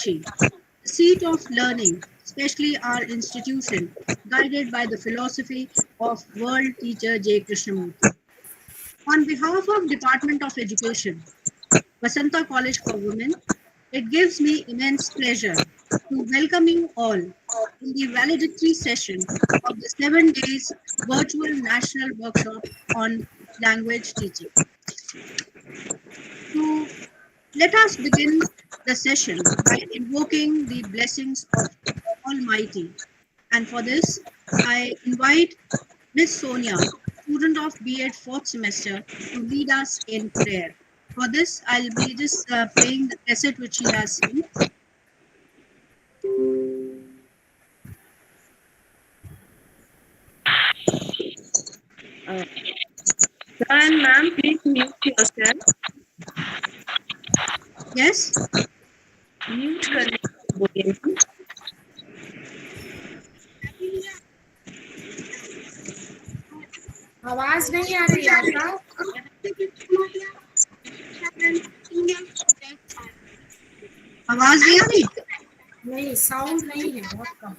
Kashi, the seat of learning, especially our institution, guided by the philosophy of world teacher J. Krishnamurti. On behalf of Department of Education, Vasanta College for Women, it gives me immense pleasure to welcome you all in the valedictory session of the 7 days virtual national workshop on language teaching. So let us begin the session by invoking the blessings of Almighty. And for this, I invite Miss Sonia, student of B.Ed 4th semester, to lead us in prayer. For this, I'll be just playing the cassette which she has sent. Sir and ma'am, please mute yourself. Yes? Mute करने बोलिए. आवाज नहीं आ रही आपका. आवाज नहीं आ रही? नहीं, साउंड नहीं है, बहुत कम.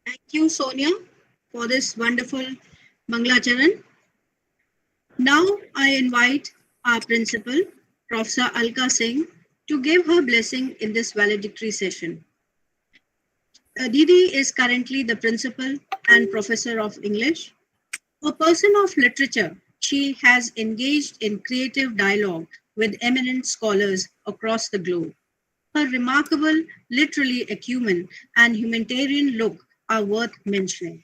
Thank you, Sonia, for this wonderful Manglacharan. Now I invite our principal, Professor Alka Singh, to give her blessing in this valedictory session. Didi is currently the principal and professor of English. A person of literature, she has engaged in creative dialogue with eminent scholars across the globe. Her remarkable literary acumen and humanitarian look are worth mentioning.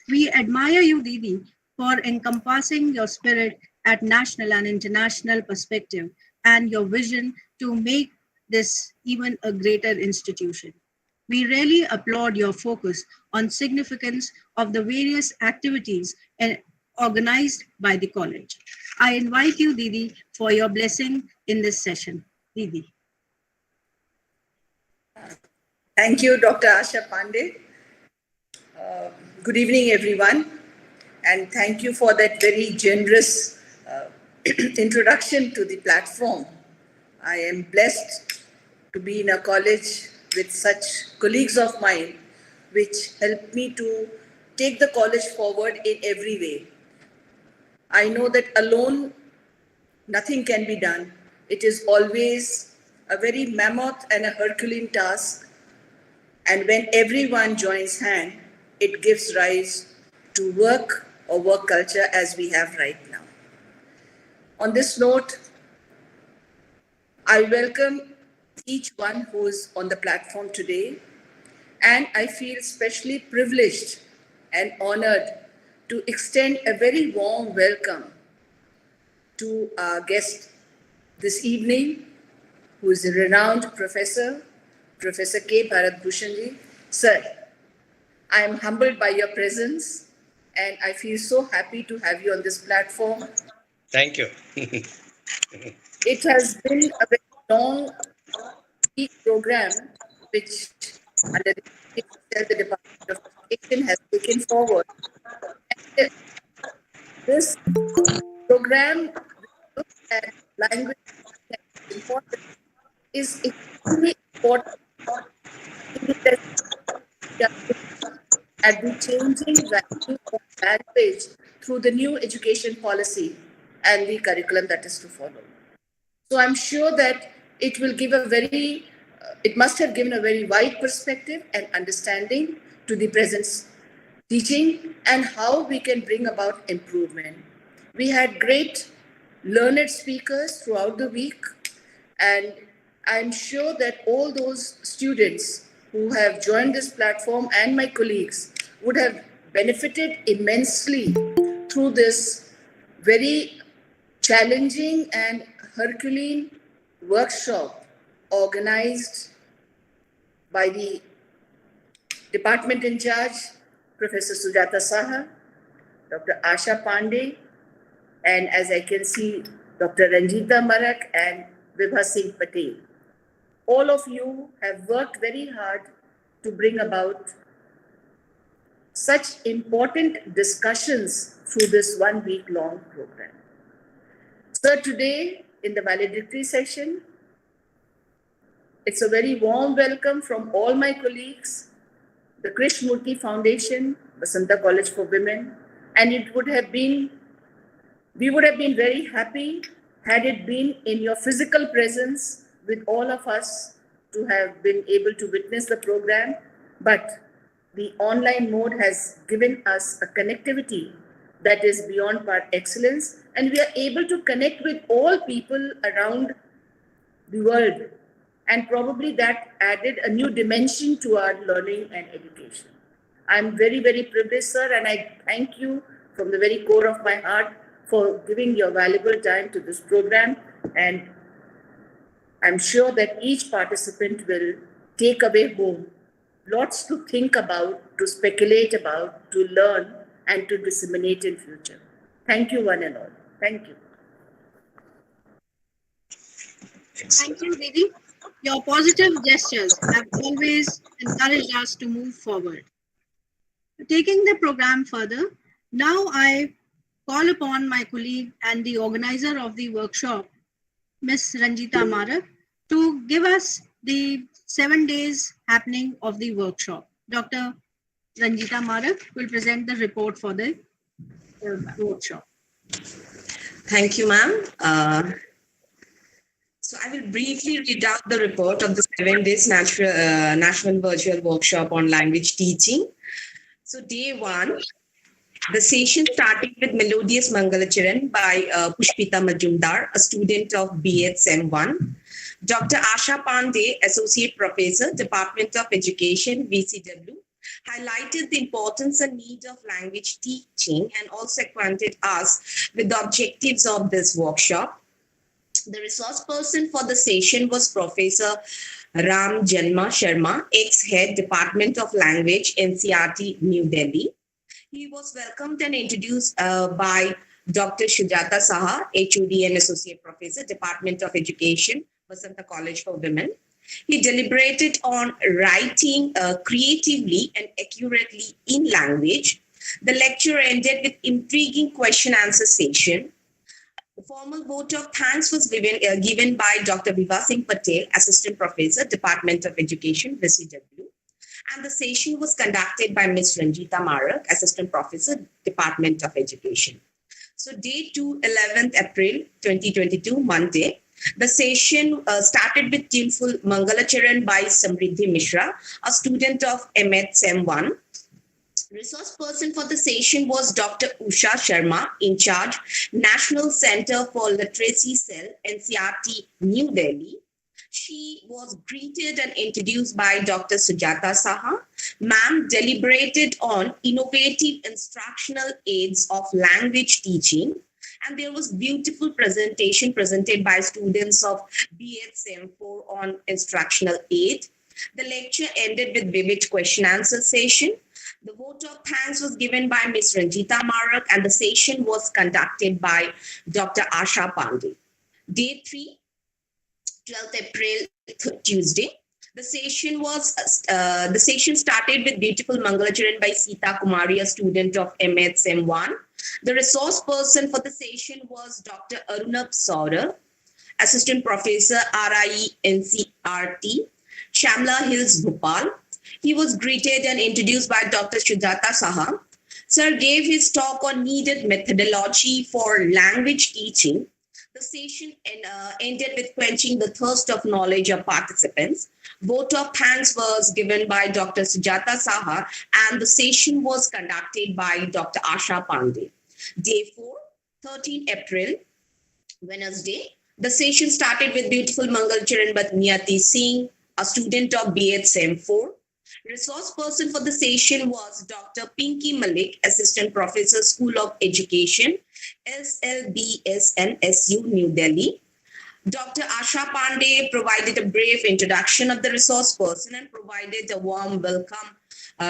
We admire you, Didi, for encompassing your spirit at national and international perspective and your vision to make this even a greater institution. We really applaud your focus on significance of the various activities organized by the college. I invite you, Didi, for your blessing in this session. Didi. Thank you, Dr. Asha Pandey. Good evening, everyone, and thank you for that very generous introduction to the platform. I am blessed to be in a college with such colleagues of mine, which help me to take the college forward in every way. I know that alone nothing can be done. It is always a very mammoth and a Herculean task, and when everyone joins hand, it gives rise to work or work culture as we have right now. On this note, I welcome each one who is on the platform today, and I feel especially privileged and honored to extend a very warm welcome to our guest this evening, who is a renowned professor, Professor K. Bharat Bhushanji. Sir, I am humbled by your presence, and I feel so happy to have you on this platform. Thank you. It has been a very long week program, which under the Department of Education has taken forward. And this program looks at language important is extremely important in the at the changing value of language through the new education policy and the curriculum that is to follow. So I'm sure that it will give it must have given a very wide perspective and understanding to the present teaching and how we can bring about improvement. We had great learned speakers throughout the week, and I'm sure that all those students who have joined this platform and my colleagues would have benefited immensely through this very challenging and Herculean workshop organized by the department in charge, Professor Sujata Saha, Dr. Asha Pandey, and as I can see, Dr. Ranjita Marak and Vibha Singh Patel. All of you have worked very hard to bring about such important discussions through this 1 week long program. So today in the valedictory session, it's a very warm welcome from all my colleagues, the Krishnamurti Foundation, Vasanta College for Women, and we would have been very happy had it been in your physical presence with all of us to have been able to witness the program, but the online mode has given us a connectivity that is beyond par excellence, and we are able to connect with all people around the world, and probably that added a new dimension to our learning and education. I'm very, very privileged, sir, and I thank you from the very core of my heart for giving your valuable time to this program, and I'm sure that each participant will take away home lots to think about, to speculate about, to learn, and to disseminate in future. Thank you, one and all. Thank you. Thank you, Didi. Your positive gestures have always encouraged us to move forward. Taking the program further, now I call upon my colleague and the organizer of the workshop, Ms. Ranjita Marak, to give us the 7 days happening of the workshop. Dr. Ranjita Marak will present the report for the workshop. Thank you, ma'am. So I will briefly read out the report of the 7 days national virtual workshop on language teaching. So day 1, the session started with Melodious Mangalacharan by Pushpita Majumdar, a student of B.Ed Sem 1. Dr. Asha Pandey, Associate Professor, Department of Education, VCW, highlighted the importance and need of language teaching and also acquainted us with the objectives of this workshop. The resource person for the session was Professor Ram Janma Sharma, ex-head Department of Language, NCERT, New Delhi. He was welcomed and introduced by Dr. Shujata Saha, HOD and Associate Professor, Department of Education, Vasanta College for Women. He deliberated on writing creatively and accurately in language. The lecture ended with intriguing question-answer session. The formal vote of thanks was given by Dr. Viva Singh Patel, Assistant Professor, Department of Education, VCW. And the session was conducted by Ms. Ranjita Marak, Assistant Professor, Department of Education. So day 2, 11th April 2022, Monday, the session started with tuneful Mangalacharan by Samriddhi Mishra, a student of M.Ed Sem 1. Resource person for the session was Dr. Usha Sharma, in charge, National Center for Literacy Cell, NCERT, New Delhi. She was greeted and introduced by Dr. Sujata Saha. Ma'am deliberated on innovative instructional aids of language teaching. And there was beautiful presentation presented by students of B.Ed Sem 4 on instructional aid. The lecture ended with vivid question-answer session. The vote of thanks was given by Ms. Ranjita Marak and the session was conducted by Dr. Asha Pandey. Day 3, 12th April, Tuesday. The session started with beautiful Mangalacharan by Sita Kumari, a student of M.Ed Sem 1. The resource person for the session was Dr. Arunab Saurabh, Assistant Professor, RIE NCERT, Shamla Hills, Bhopal. He was greeted and introduced by Dr. Shujata Saha. Sir gave his talk on needed methodology for language teaching. The session ended with quenching the thirst of knowledge of participants. Vote of thanks was given by Dr. Sujata Saha and the session was conducted by Dr. Asha Pandey. Day 4, 13 April, Wednesday. The session started with beautiful Mangalcharan by Niyati Singh, a student of B.Ed Sem 4. Resource person for the session was Dr. Pinky Malik, Assistant Professor, School of Education, SLBSNSU, New Delhi. Dr. Asha Pandey provided a brief introduction of the resource person and provided a warm welcome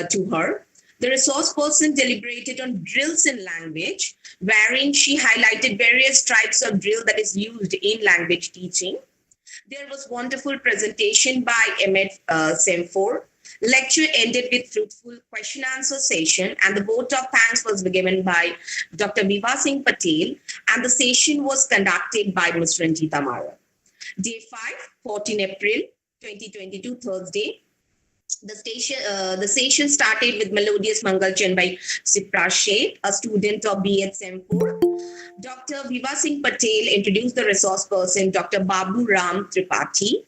to her. The resource person deliberated on drills in language, wherein she highlighted various types of drill that is used in language teaching. There was wonderful presentation by M.Ed Sem 4. Lecture ended with fruitful question-answer session and the vote of thanks was given by Dr. Viva Singh Patel and the session was conducted by Ms. Ranjita Marak. Day 5, 14 April 2022, Thursday. The session started with Melodious Mangalcharan by Sipra Sheikh, a student of B.Ed Sem 4. Dr. Viva Singh Patel introduced the resource person, Dr. Babu Ram Tripathi.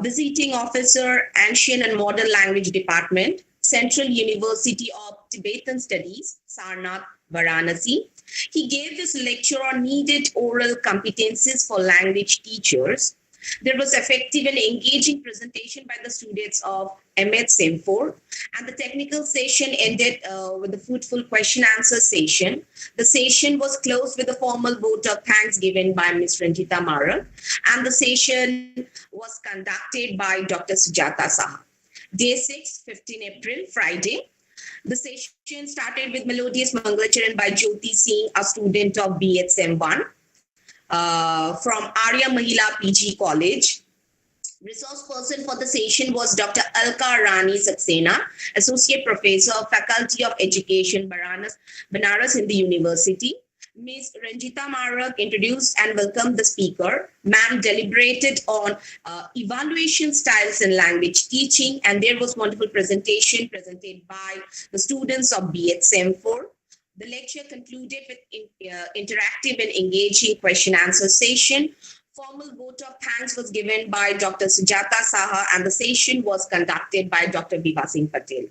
Visiting Officer, Ancient and Modern Language Department, Central University of Tibetan Studies, Sarnath, Varanasi. He gave his lecture on needed oral competencies for language teachers. There was effective and engaging presentation by the students of M.Ed Sem 4 and the technical session ended with a fruitful question-answer session. The session was closed with a formal vote of thanks given by Ms. Ranjita Marak and the session was conducted by Dr. Sujata Saha. Day 6, 15 April, Friday. The session started with Melodious Mangalacharan by Jyoti Singh, a student of B.Ed Sem 1. From Arya Mahila PG College. Resource person for the session was Dr. Alka Rani Saxena, Associate Professor of Faculty of Education, Banaras Hindu University. Ms. Ranjita Marak introduced and welcomed the speaker. Ma'am deliberated on evaluation styles in language teaching, and there was wonderful presentation presented by the students of B.Ed SEM4. The lecture concluded with interactive and engaging question-answer session. Formal vote of thanks was given by Dr. Sujata Saha, and the session was conducted by Dr. Biva Singh Patel.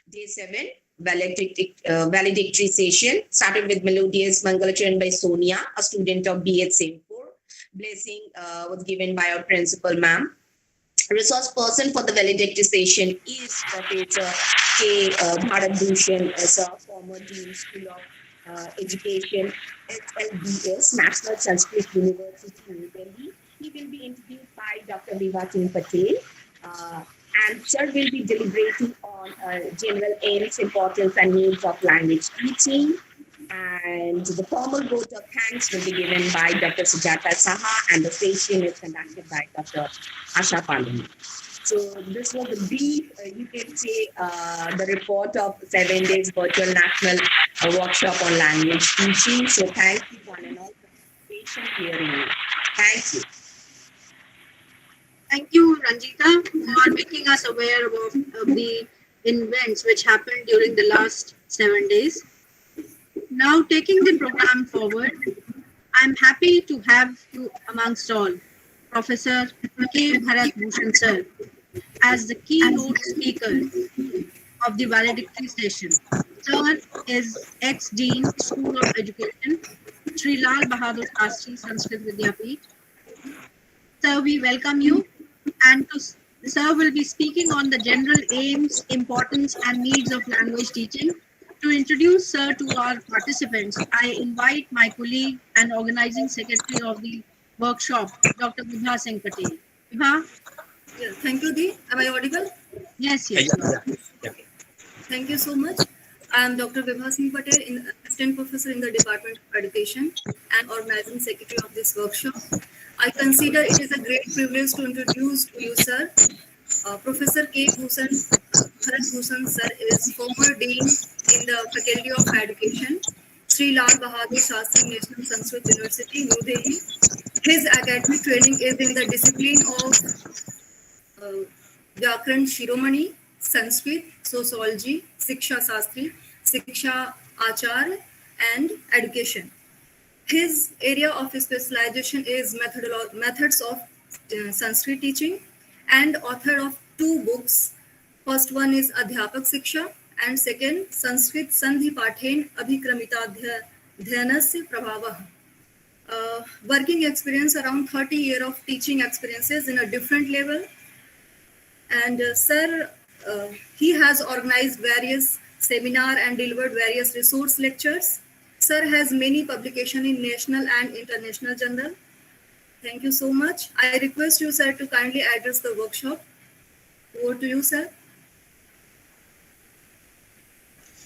Day 7, valedictory session, started with melodious Mangalacharan by Sonia, a student of B.Ed SEM4. Blessing was given by our principal, ma'am. Resource person for the valedictory session is Professor K. Bharat Bhushan, as a former Dean School of Education, SLBS, National Sanskrit University, New Delhi. He will be interviewed by Dr. Biva Singh Patel. And sir will be deliberating on general aims, importance, and needs of language teaching. And the formal vote of thanks will be given by Dr. Sujata Saha, and the session is conducted by Dr. Asha Pandey. So this was a brief, you can say, the report of 7 days virtual national workshop on language teaching. So thank you one and all for patient hearing me. Thank you. Thank you, Ranjita, for making us aware of the events which happened during the last 7 days. Now, taking the program forward, I'm happy to have you amongst all, Professor K. Bharat Bhushan sir, as the keynote speaker of the valedictory session. Sir is ex-Dean, School of Education, Sri Lal Bahadur Shastri Sanskrit Vidyapeeth. Sir, we welcome you, and sir will be speaking on the general aims, importance, and needs of language teaching. To introduce sir to our participants, I invite my colleague and organizing secretary of the workshop, Dr. Biva Singh Patel. Biva? Yeah, thank you, Dee. Am I audible? Yes, yes. Thank you so much. I am Dr. Biva Singh Patel, Assistant Professor in the Department of Education and Organizing Secretary of this workshop. I consider it is a great privilege to introduce to you, sir. Professor K. Bharat Bhushan sir is former Dean in the Faculty of Education, Sri Lal Bahadur Shastri National Sanskrit University, New Delhi. His academic training is in the discipline of Vyakaran Shiromani, Sanskrit, Sociology, Siksha Shastri, Siksha Achar, and Education. His area of specialization is methods of Sanskrit teaching, and author of 2 books. First one is Adhyapak Siksha, and second, Sanskrit Sandhi Pathen Abhikramita Dhyanasya Prabhavah. Working experience, around 30 years of teaching experiences in a different level. And sir, he has organized various seminar and delivered various resource lectures. Sir has many publications in national and international journal. Thank you so much. I request you, sir, to kindly address the workshop. Over to you, sir.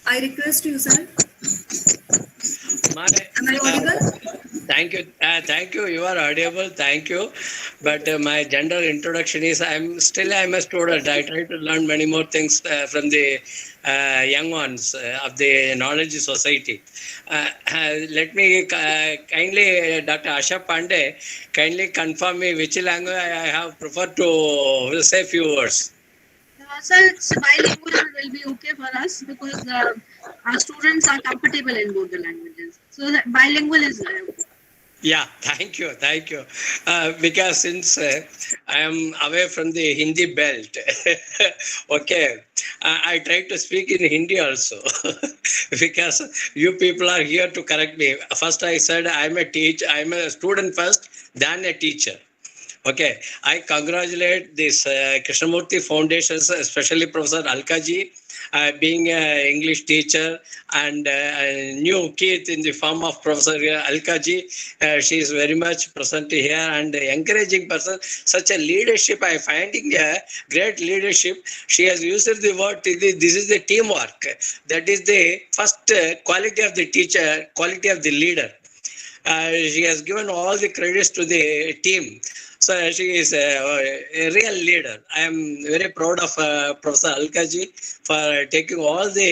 I request you, sir. Am I audible? Thank you. You are audible. Thank you. But my general introduction is I'm a student. I try to learn many more things from the young ones of the knowledge society. Let me kindly, Dr. Asha Pandey, kindly confirm me which language I have preferred to say a few words. Sir, bilingual will be okay for us because our students are comfortable in both the languages. So that bilingual is okay. Yeah, thank you. Because since I am away from the Hindi belt, okay, I try to speak in Hindi also because you people are here to correct me. First I said I'm a student first, then a teacher. Okay, I congratulate this Krishnamurti Foundations, especially Professor Alkaji, being an English teacher, and a new kid in the form of Professor Alkaji. She is very much present here and encouraging person. Such a leadership, I finding a great leadership. She has used the word, this is the teamwork. That is the first quality of the teacher, quality of the leader. She has given all the credits to the team. So she is a real leader. I am very proud of Professor Alkaji for taking all the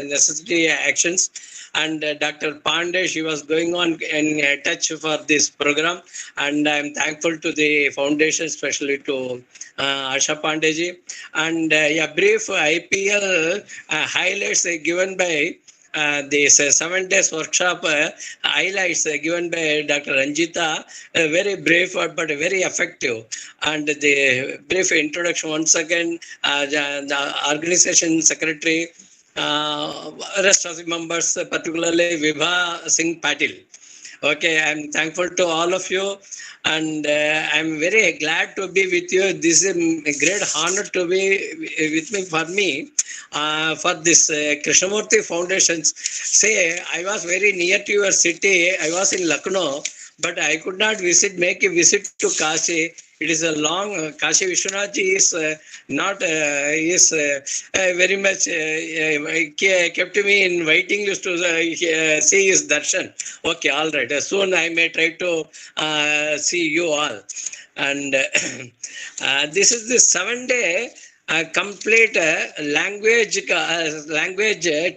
necessary actions. And Dr. Pandey, she was going on in touch for this program. And I'm thankful to the foundation, especially to Asha Pandeyji. And a brief IPL highlights given by this 7 days workshop highlights given by Dr. Ranjita, very brief but very effective. And the brief introduction once again, the organization secretary, rest of the members, particularly Vibha Singh Patil. Okay, I'm thankful to all of you, and I'm very glad to be with you. This is a great honor to be with me for me for this Krishnamurti Foundations. Say, I was very near to your city. I was in Lucknow, but I could not make a visit to Kashi. It is a long, Kashi Vishwanath ji is not, very much kept me in waiting list to see his darshan. Okay, all right. Soon I may try to see you all. And this is the 7-day complete language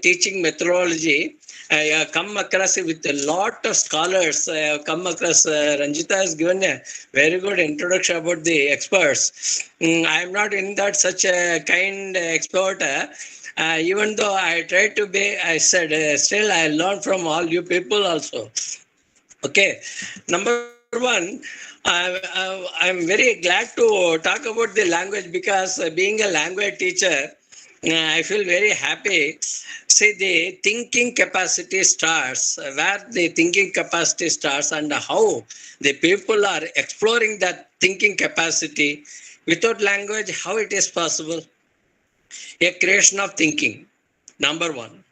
teaching methodology. I come across with a lot of scholars. I have come across, Ranjita has given a very good introduction about the experts. I am not in that such a kind expert. Even though I tried to be, I said, still I learn from all you people also. Okay. Number one, I'm very glad to talk about the language because being a language teacher, I feel very happy. See, the thinking capacity starts, where the thinking capacity starts and how the people are exploring that thinking capacity. Without language, how it is possible? A creation of thinking, number one.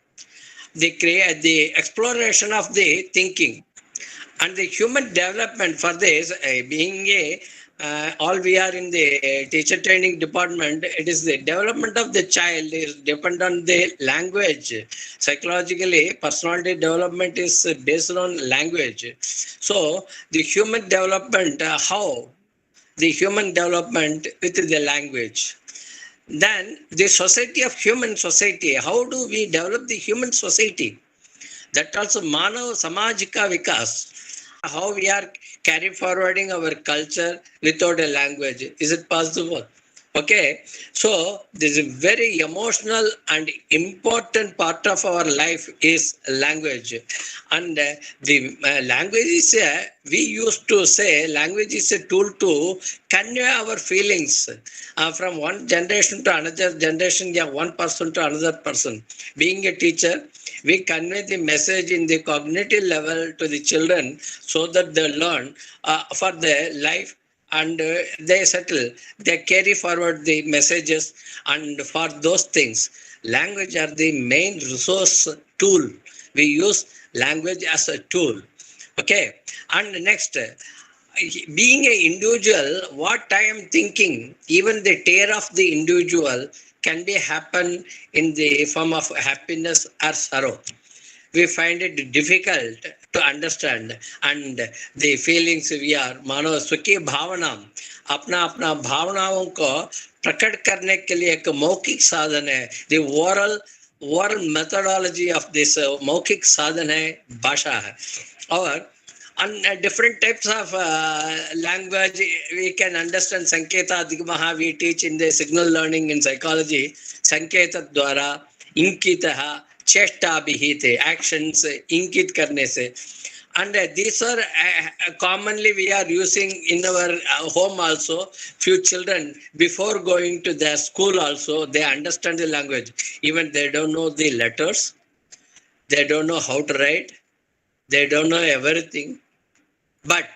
The exploration of the thinking. And the human development for this, being all we are in the teacher training department, it is the development of the child is depend on the language. Psychologically, personality development is based on language. So the human development, how? The human development with the language. Then the society of human society, how do we develop the human society? That also Manav Samajika Vikas. How we are carry forwarding our culture without a language. Is it possible? Okay. So this is very emotional and important part of our life is language. And the language is we used to say language is a tool to convey our feelings from one generation to another generation, one person to another person. Being a teacher, we convey the message in the cognitive level to the children so that they learn for their life and they settle, they carry forward the messages. And for those things, language are the main resource tool. We use language as a tool. Okay. And next, being an individual, what I am thinking, even the tear of the individual can be happen in the form of happiness or sorrow. We find it difficult to understand, and the feelings we are मानो सुखी भावना अपना अपना भावनाओं को प्रकट करने के लिए एक मौखिक साधन है. The oral methodology of this मौखिक साधन है, भाषा है. और on different types of language we can understand. Sanketa Digmaha we teach in the signal learning in psychology. Sanketa द्वारा इंकितः चेष्टा विहिते actions इंकित करने से. And these are commonly we are using in our home also. Few children before going to their school also they understand the language. Even they don't know the letters, they don't know how to write, they don't know everything. But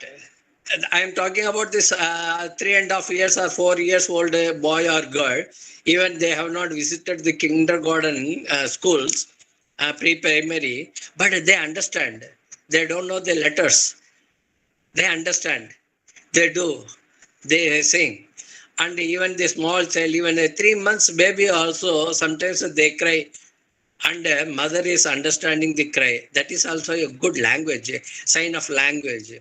I am talking about this 3.5 years or 4 years old boy or girl. Even they have not visited the kindergarten schools, pre-primary, but they understand. They don't know the letters. They understand. They do. They sing. And even the small child, even a 3 months baby also, sometimes they cry. and mother is understanding the cry. That is also a good language, a sign of language.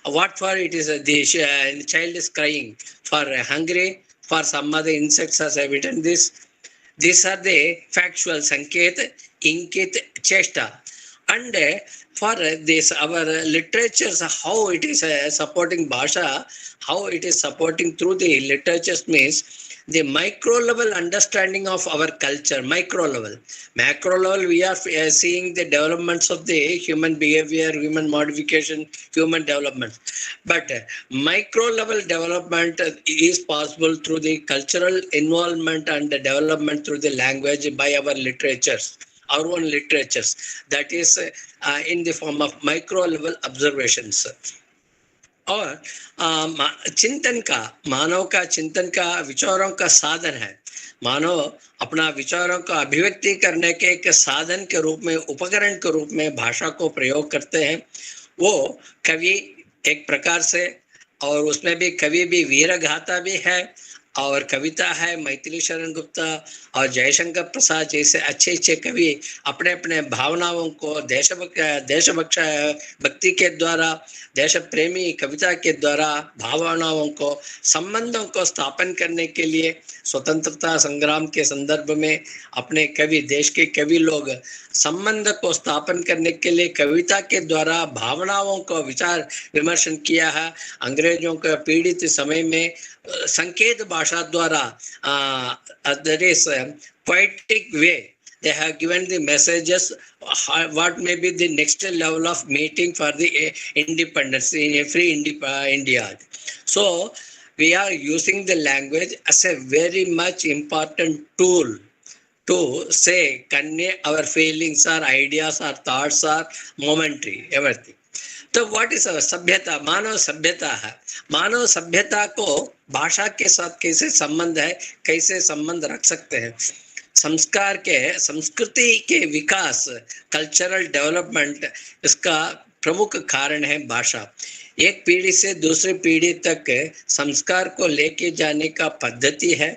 What for it is the child is crying for hungry, for some other insects has evident this. These are the factual sanket, inkit, chesta. And for this, our literatures, how it is supporting Bhasha, how it is supporting through the literatures means the micro level understanding of our culture, micro level. Macro level, we are seeing the developments of the human behavior, human modification, human development. But micro level development is possible through the cultural involvement and the development through the language by our literatures, our own literatures. That is in the form of micro level observations. और चिंतन का, मानव का चिंतन का, विचारों का साधन है. मानव अपना विचारों का अभिव्यक्ति करने के एक साधन के रूप में, उपकरण के रूप में भाषा को प्रयोग करते हैं. वो कवि एक प्रकार से, और उसमें भी कवि भी वीरगाथा भी है और कविता है. मैथिली शरण गुप्ता और जयशंकर प्रसाद जैसे अच्छे अच्छे कवि अपने अपने भावनाओं को देशभक्त भक्ति के द्वारा, देश प्रेमी कविता के द्वारा भावनाओं को, संबंधों को स्थापन करने के लिए स्वतंत्रता संग्राम के संदर्भ में अपने कवि, देश के कवि लोग संबंध को स्थापन करने के लिए कविता के द्वारा भावनाओं को विचार विमर्शन किया है. अंग्रेजों के पीड़ित समय में संकेत भाषा द्वारा that is poetic way they have given the messages what may be the next level of meeting for the independence in a free India. So we are using the language as a very much important tool to say convey our feelings, our ideas, our thoughts, are momentary, everything. तो what is सभ्यता, मानव सभ्यता है. मानव सभ्यता को भाषा के साथ कैसे संबंध है, कैसे संबंध रख सकते हैं. संस्कार के, संस्कृति के विकास, कल्चरल डेवलपमेंट, इसका प्रमुख कारण है भाषा. एक पीढ़ी से दूसरी पीढ़ी तक संस्कार को लेके जाने का पद्धति है,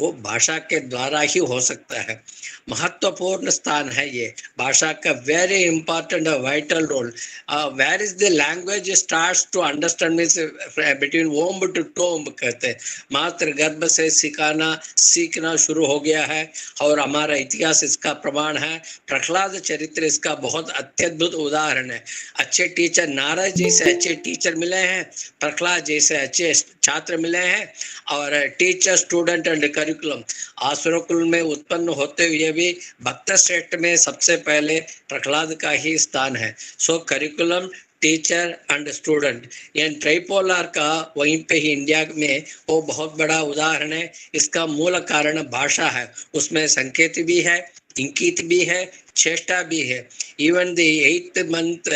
वो भाषा के द्वारा ही हो सकता है. महत्वपूर्ण स्थान है ये भाषा का, very important vital role. Where is the language starts to understand means between womb to tomb कहते हैं. मातृ गर्भ से सिखाना, सीखना शुरू हो गया है और हमारा इतिहास इसका प्रमाण है. प्रहलाद चरित्र इसका बहुत अत्यद्भुत उदाहरण है. अच्छे टीचर, नारद जी से अच्छे टीचर मिले हैं, प्रहलाद जी से अच्छे छात्र मिले हैं, और टीचर, स्टूडेंट एंड करिकुलम. आसुरकुल में उत्पन्न होते हुए भी भक्त श्रेष्ठ में सबसे पहले प्रहलाद का ही स्थान है. सो करिकुलम, टीचर एंड स्टूडेंट, ये ट्राइपोलर का वहीं पे ही इंडिया में वो बहुत बड़ा उदाहरण है. इसका मूल कारण भाषा है. उसमें संकेत भी है, इंकित भी है, चेष्टा भी है. Even the 8th month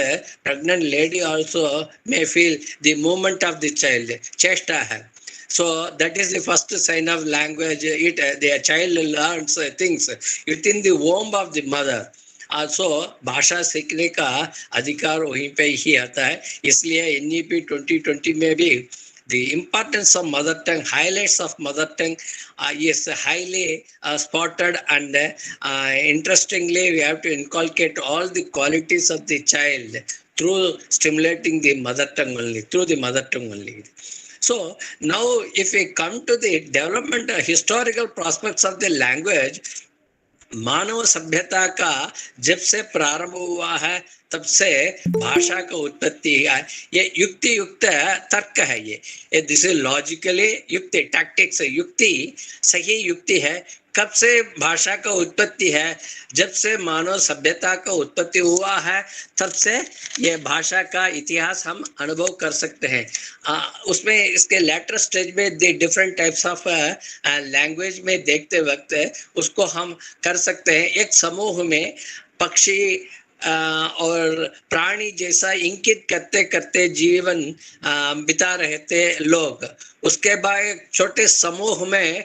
pregnant lady also may feel the movement of the child. चेष्टा है. So that is the first sign of language. The child learns things within the womb of the mother. Also भाषा सीखने का अधिकार वहीं पे ही आता है. इसलिए NEP 2020 में भी the importance of mother tongue, highlights of mother tongue is highly spotted, and interestingly we have to inculcate all the qualities of the child through stimulating the mother tongue only, through the mother tongue only. So now if we come to the development historical prospects of the language, मानव सभ्यता का जब से प्रारंभ हुआ है तब से भाषा का उत्पत्ति है. ये युक्ति युक्त तर्क है. ये दिस इज लॉजिकली युक्ति, टैक्टिक्स, युक्ति, सही युक्ति है. कब से भाषा का उत्पत्ति है? जब से मानव सभ्यता का उत्पत्ति हुआ है तब से ये भाषा का इतिहास हम अनुभव कर सकते हैं. उसमें इसके लेटर स्टेज में डिफरेंट टाइप्स ऑफ लैंग्वेज में देखते वक्त उसको हम कर सकते हैं. एक समूह में पक्षी और प्राणी जैसा इंकित करते करते जीवन बिता रहे थे लोग. उसके बाद छोटे समूह में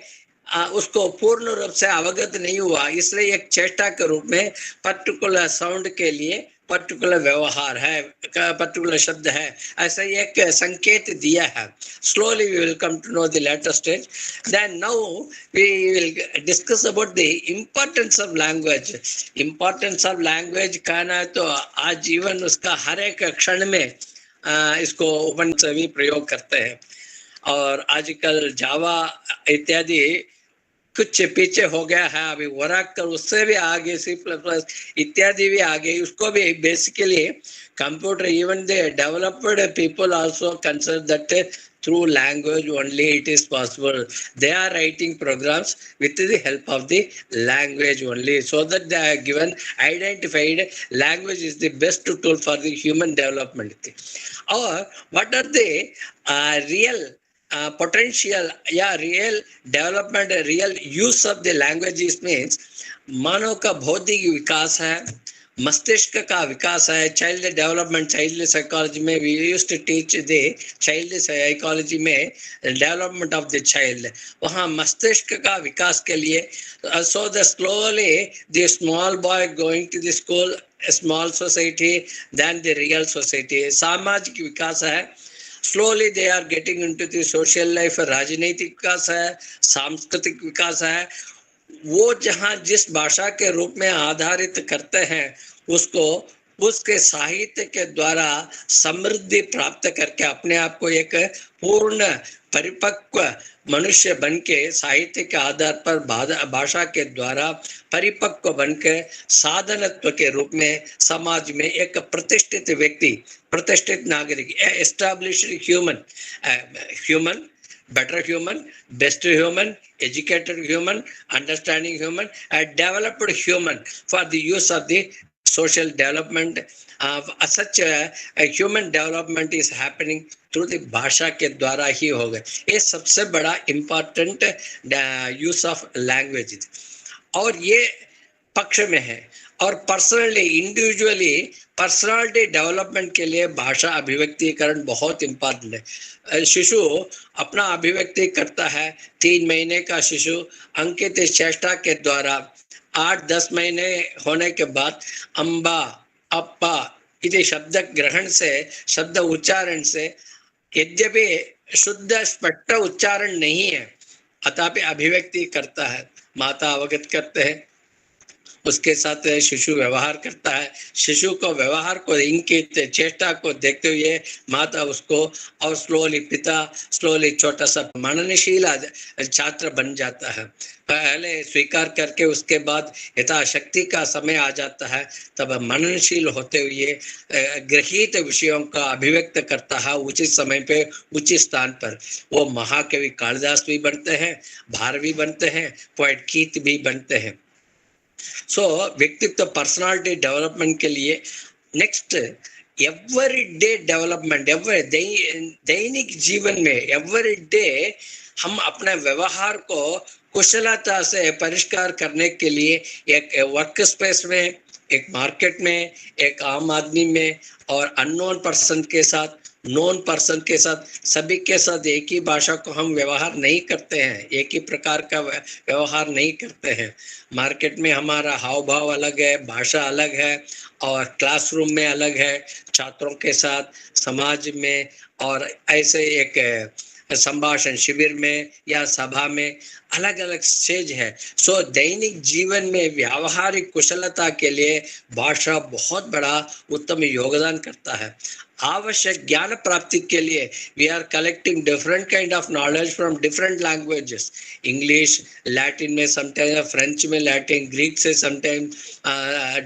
उसको पूर्ण रूप से अवगत नहीं हुआ, इसलिए एक चेष्टा के रूप में पर्टिकुलर साउंड के लिए पर्टिकुलर व्यवहार है, पर्टिकुलर शब्द है, ऐसा एक संकेत दिया है. Slowly we will come to know the later stage. Then now we will discuss about the importance of language. Importance of language कहना है तो आज जीवन उसका हर एक क्षण में इसको उपन सभी प्रयोग करते हैं. और आजकल जावा इत्यादि कुछ पीछे हो गया है, अभी वराकर उससे भी आगे, C++ इत्यादि भी आगे. उसको भी basically computer, even the developed people also consider that through language only it is possible. They are writing programs with the help of the language only, so that they are given identified language is the best tool for the human development. Or what are the real potential, real development, real use of the languages means मानव का बौद्धिक विकास है, मस्तिष्क का विकास है. Child development, child psychology में we used to teach the child psychology में डेवलपमेंट ऑफ द चाइल्ड. वहाँ मस्तिष्क का विकास के लिए so the slowly the small boy going to the school, small society, then the real society. सामाजिक विकास है. Slowly they are getting into the social life. राजनीतिक विकास है, सांस्कृतिक विकास है. वो जहाँ जिस भाषा के रूप में आधारित करते हैं उसको उसके साहित्य के द्वारा समृद्धि प्राप्त करके अपने आप को एक पूर्ण परिपक्व मनुष्य बन के साहित्य के आधार पर भाषा के द्वारा परिपक्व बन के साधनत्व के रूप में समाज में एक प्रतिष्ठित व्यक्ति, प्रतिष्ठित नागरिक, established human, better human, best human, educated human, understanding human, a developed human for the use of the social development. Such a human development is happening through the भाषा के द्वारा ही होगा. ये सबसे बड़ा important use of language. और ये पक्ष में है. और पर्सनली, इंडिविजुअली पर्सनालिटी डेवलपमेंट के लिए भाषा अभिव्यक्तिकरण बहुत इम्पोर्टेंट है. शिशु अपना अभिव्यक्ति करता है. 3 महीने का शिशु अंकित चेष्टा के द्वारा 8-10 महीने होने के बाद अम्बा, अप्पा इति शब्द ग्रहण से, शब्द उच्चारण से, यद्यपि शुद्ध स्पष्ट उच्चारण नहीं है अथापि अभिव्यक्ति करता है. माता अवगत करते हैं, उसके साथ शिशु व्यवहार करता है. शिशु को व्यवहार को, इंकित चेष्टा को देखते हुए माता उसको, और स्लोली पिता स्लोली छोटा सा मननशील छात्र बन जाता है. पहले स्वीकार करके उसके बाद यथाशक्ति का समय आ जाता है, तब मननशील होते हुए गृहीत विषयों का अभिव्यक्त करता है उचित समय पे, उचित स्थान पर. वो महाकवि कालिदास भी बनते हैं, भारवी बनते हैं, पोएट कीट भी बनते हैं. सो व्यक्तित्व पर्सनालिटी डेवलपमेंट के लिए नेक्स्ट एवरी डे डेवलपमेंट, दैनिक जीवन में एवरी डे हम अपने व्यवहार को कुशलता से परिष्कार करने के लिए एक वर्क स्पेस में, एक मार्केट में, एक आम आदमी में और अननोन पर्सन के साथ, नॉन पर्सन के साथ, सभी के साथ एक ही भाषा को हम व्यवहार नहीं करते हैं, एक ही प्रकार का व्यवहार नहीं करते हैं. मार्केट में हमारा हाव भाव अलग है, भाषा अलग है, और क्लासरूम में अलग है, छात्रों के साथ, समाज में, और ऐसे एक संभाषण शिविर में या सभा में अलग अलग स्टेज है. सो दैनिक जीवन में व्यावहारिक कुशलता के लिए भाषा बहुत बड़ा उत्तम योगदान करता है. आवश्यक ज्ञान प्राप्ति के लिए we are collecting different kind of knowledge from different languages. English, Latin में समटाइम्स, फ्रेंच में लैटिन, ग्रीक से sometimes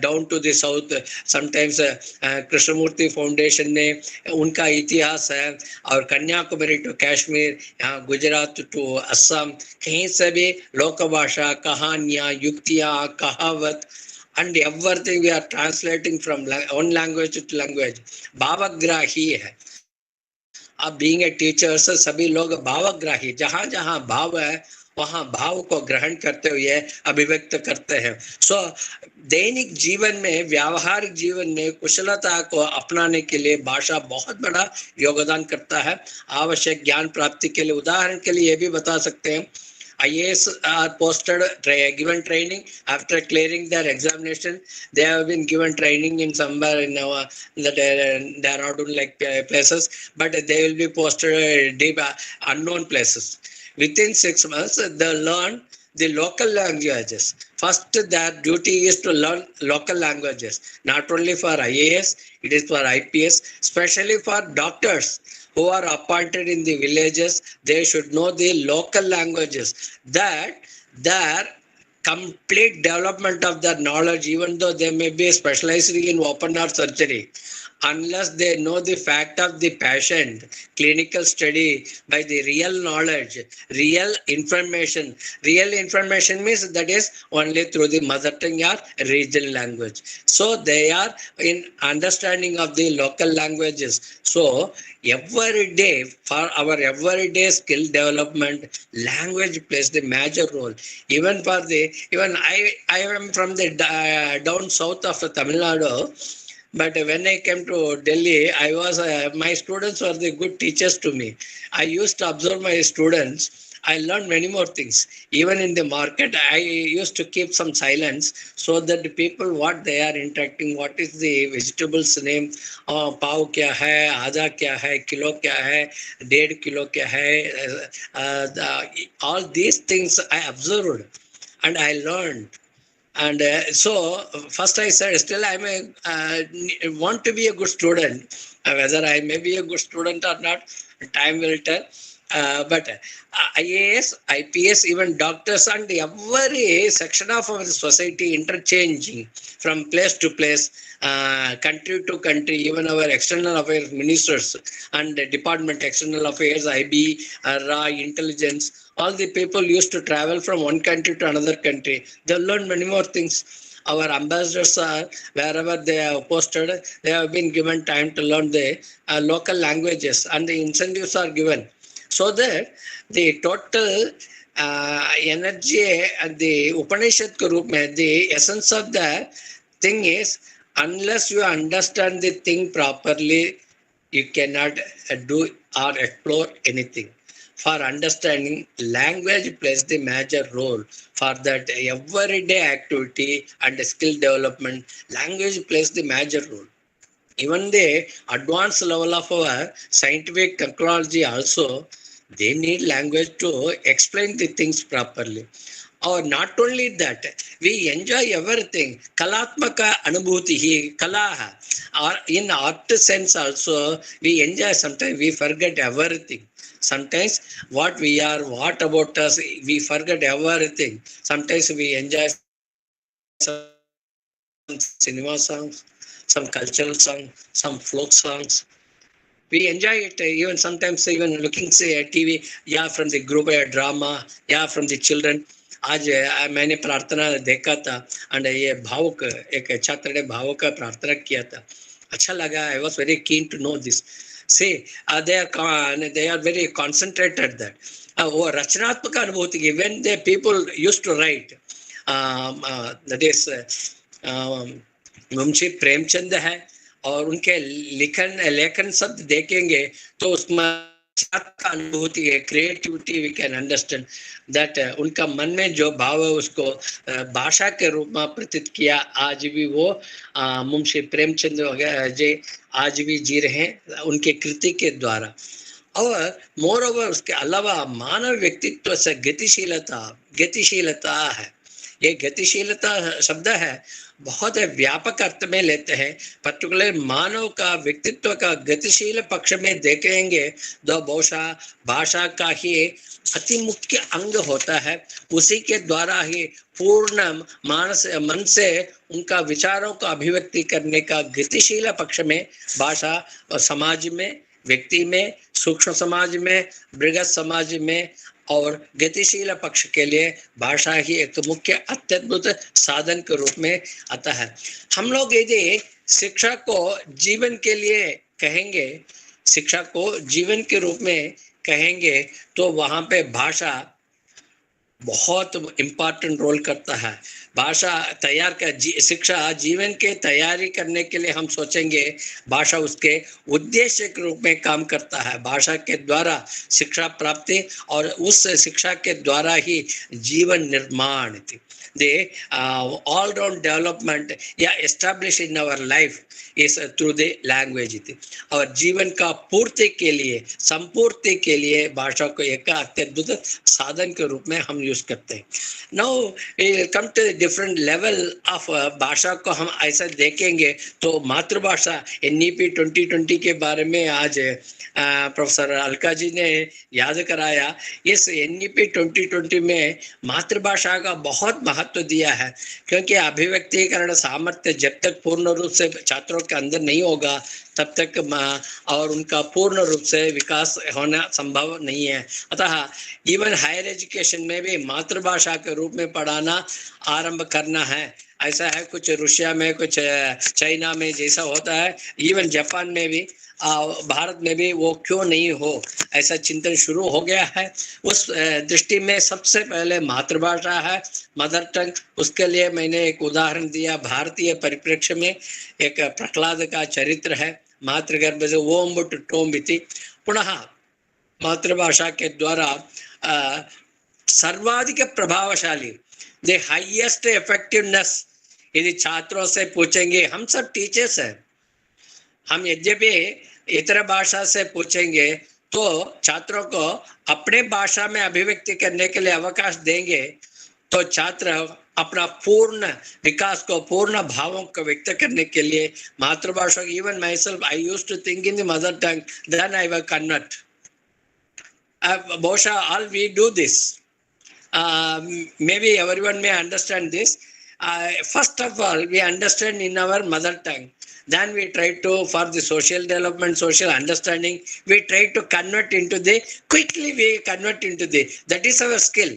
down to the south, sometimes Krishnamurti Foundation में उनका इतिहास है, और कन्याकुमारी टू कश्मीर, यहाँ गुजरात टू असम, कहीं से भी लोक भाषा, कहानियाँ, युक्तियाँ, कहावत, and everything we are translating from one language to language. भावग्राही है. अब बीइंग ए टीचर से सभी लोग भावग्राही, जहाँ जहाँ भाव है वहाँ भाव को ग्रहण करते हुए अभिव्यक्त करते हैं. सो दैनिक जीवन में, व्यावहारिक जीवन में कुशलता को अपनाने के लिए भाषा बहुत बड़ा योगदान करता है. आवश्यक ज्ञान प्राप्ति के लिए उदाहरण के लिए ये भी बता सकते हैं, IAS are posted, given training after clearing their examination. They have been given training in somewhere in our that they are not doing like places, but they will be posted deep unknown places. Within 6 months, they learn the local languages. First, their duty is to learn local languages, not only for IAS, it is for IPS, especially for doctors who are appointed in the villages. They should know the local languages. That their complete development of their knowledge, even though they may be specialized in open heart surgery, unless they know the fact of the patient, clinical study by the real knowledge, real information. Real information means that is only through the mother tongue or regional language. So they are in understanding of the local languages. So every day, for our everyday skill development, language plays the major role. Even I am from the down south of Tamil Nadu. But when I came to Delhi, my students were the good teachers to me. I used to observe my students. I learned many more things. Even in the market, I used to keep some silence so that the people, what they are interacting, what is the vegetables name, pav kya hai, adha kya hai, kilo kya hai, 1.5 kilo kya hai, all these things I observed and I learned. And so first I said, still I may want to be a good student. Whether I may be a good student or not, time will tell. But IAS, IPS, even doctors and every section of our society interchanging from place to place, country to country, even our external affairs ministers and department external affairs, IB, RA, intelligence, all the people used to travel from one country to another country. They learn many more things. Our ambassadors are, wherever they are posted, they have been given time to learn the local languages, and the incentives are given. So that the total energy and the Upanishad Group, the essence of the thing is, unless you understand the thing properly, you cannot do or explore anything. For understanding, language plays the major role for that everyday activity and skill development. Language plays the major role. Even the advanced level of our scientific technology also, they need language to explain the things properly. Or not only that, we enjoy everything. Kalatmaka anubhuti, kalaha. Or in art sense also, we enjoy. Sometimes we forget everything. Sometimes what we are, what about us, we forget everything. Sometimes we enjoy some cinema songs, some cultural songs, some folk songs. We enjoy it even sometimes, even looking say at TV, yeah, from the group drama, yeah, from the children. आज मैंने प्रार्थना देखा था and ये भावुक एक छात्र ने भावुक का प्रार्थना किया था, अच्छा लगा. I was very keen to know this. See, they are very concentrated that. वो रचनात्मक अनुभूति की when the people used to write, that is Munshi Premchand है और उनके लेखन शब्द देखेंगे तो उसमें का अनुभूति है, creativity we can understand that. उनका मन में जो भाव है उसको भाषा के रूप में प्रतीत किया. आज भी वो मुंशी प्रेमचंद जी आज भी जी रहे हैं उनके कृति के द्वारा. और मोर ओवर उसके अलावा मानव व्यक्तित्व से गतिशीलता है. ये गतिशीलता शब्द है बहुत व्यापक अर्थ में लेते हैं. पर्टिकुलर मानव का व्यक्तित्व का गतिशील पक्ष में देखेंगे तो भाषा का ही अति मुख्य अंग होता है. उसी के द्वारा ही पूर्ण मन से उनका विचारों का अभिव्यक्ति करने का गतिशील पक्ष में भाषा और समाज में, व्यक्ति में, सूक्ष्म समाज में, बृहत समाज में और गतिशील पक्ष के लिए भाषा ही एक मुख्य अत्यद्भुत साधन के रूप में आता है. हम लोग यदि शिक्षा को जीवन के लिए कहेंगे, शिक्षा को जीवन के रूप में कहेंगे तो वहां पे बहुत इम्पोर्टेंट रोल करता है। भाषा तैयार कर शिक्षा जीवन के तैयारी करने के लिए हम सोचेंगे, भाषा उसके उद्देश्य के रूप में काम करता है। भाषा के द्वारा शिक्षा प्राप्ति और उस शिक्षा के द्वारा ही जीवन निर्माण, the all round development established in our life is through the language. और जीवन का पूर्ति के लिए, संपूर्ति के लिए भाषा को एक अत्यद्भुत साधन के रूप में हम यूज करते हैं। Now we come to the different level of भाषा को हम ऐसा देखेंगे तो मातृभाषा NEP 2020 के बारे में आज प्रोफेसर अलका जी ने याद कराया। इस NEP 2020 में मातृभाषा का बहुत महत्व दिया है, क्योंकि अभिव्यक्तिकरण सामर्थ्य जब तक पूर्ण रूप से छात्रों के अंदर नहीं होगा तब तक और उनका पूर्ण रूप से विकास होना संभव नहीं है। अतः इवन हायर एजुकेशन में भी मातृभाषा के रूप में पढ़ाना आरंभ करना है। ऐसा है कुछ रूसिया में, कुछ चाइना में जैसा होता है, इवन जापान में भी, भारत में भी वो क्यों नहीं हो, ऐसा चिंतन शुरू हो गया है। उस दृष्टि में सबसे पहले मातृभाषा है, मदर टंग। उसके लिए मैंने एक उदाहरण दिया। भारतीय परिप्रेक्ष्य में एक प्रहलाद का चरित्र है, मातृगर्भ से ओम बुट टोम इति। पुनः मातृभाषा के द्वारा सर्वाधिक प्रभावशाली, द हाईएस्ट इफेक्टिवनेस, यदि छात्रों से पूछेंगे, हम सब टीचर्स हैं, हम यद्यपि इतर भाषा से पूछेंगे तो छात्रों को अपने भाषा में अभिव्यक्ति करने के लिए अवकाश देंगे तो छात्र अपना पूर्ण विकास को, पूर्ण भावों को व्यक्त करने के लिए मातृभाषा, even myself I used to think in the mother tongue, then I will convert. बहुशा all we do this, maybe everyone may understand this. First of all, we understand in our mother tongue. Then we try to, for the social development, social understanding, we try to convert into the, quickly we convert into the, that is our skill.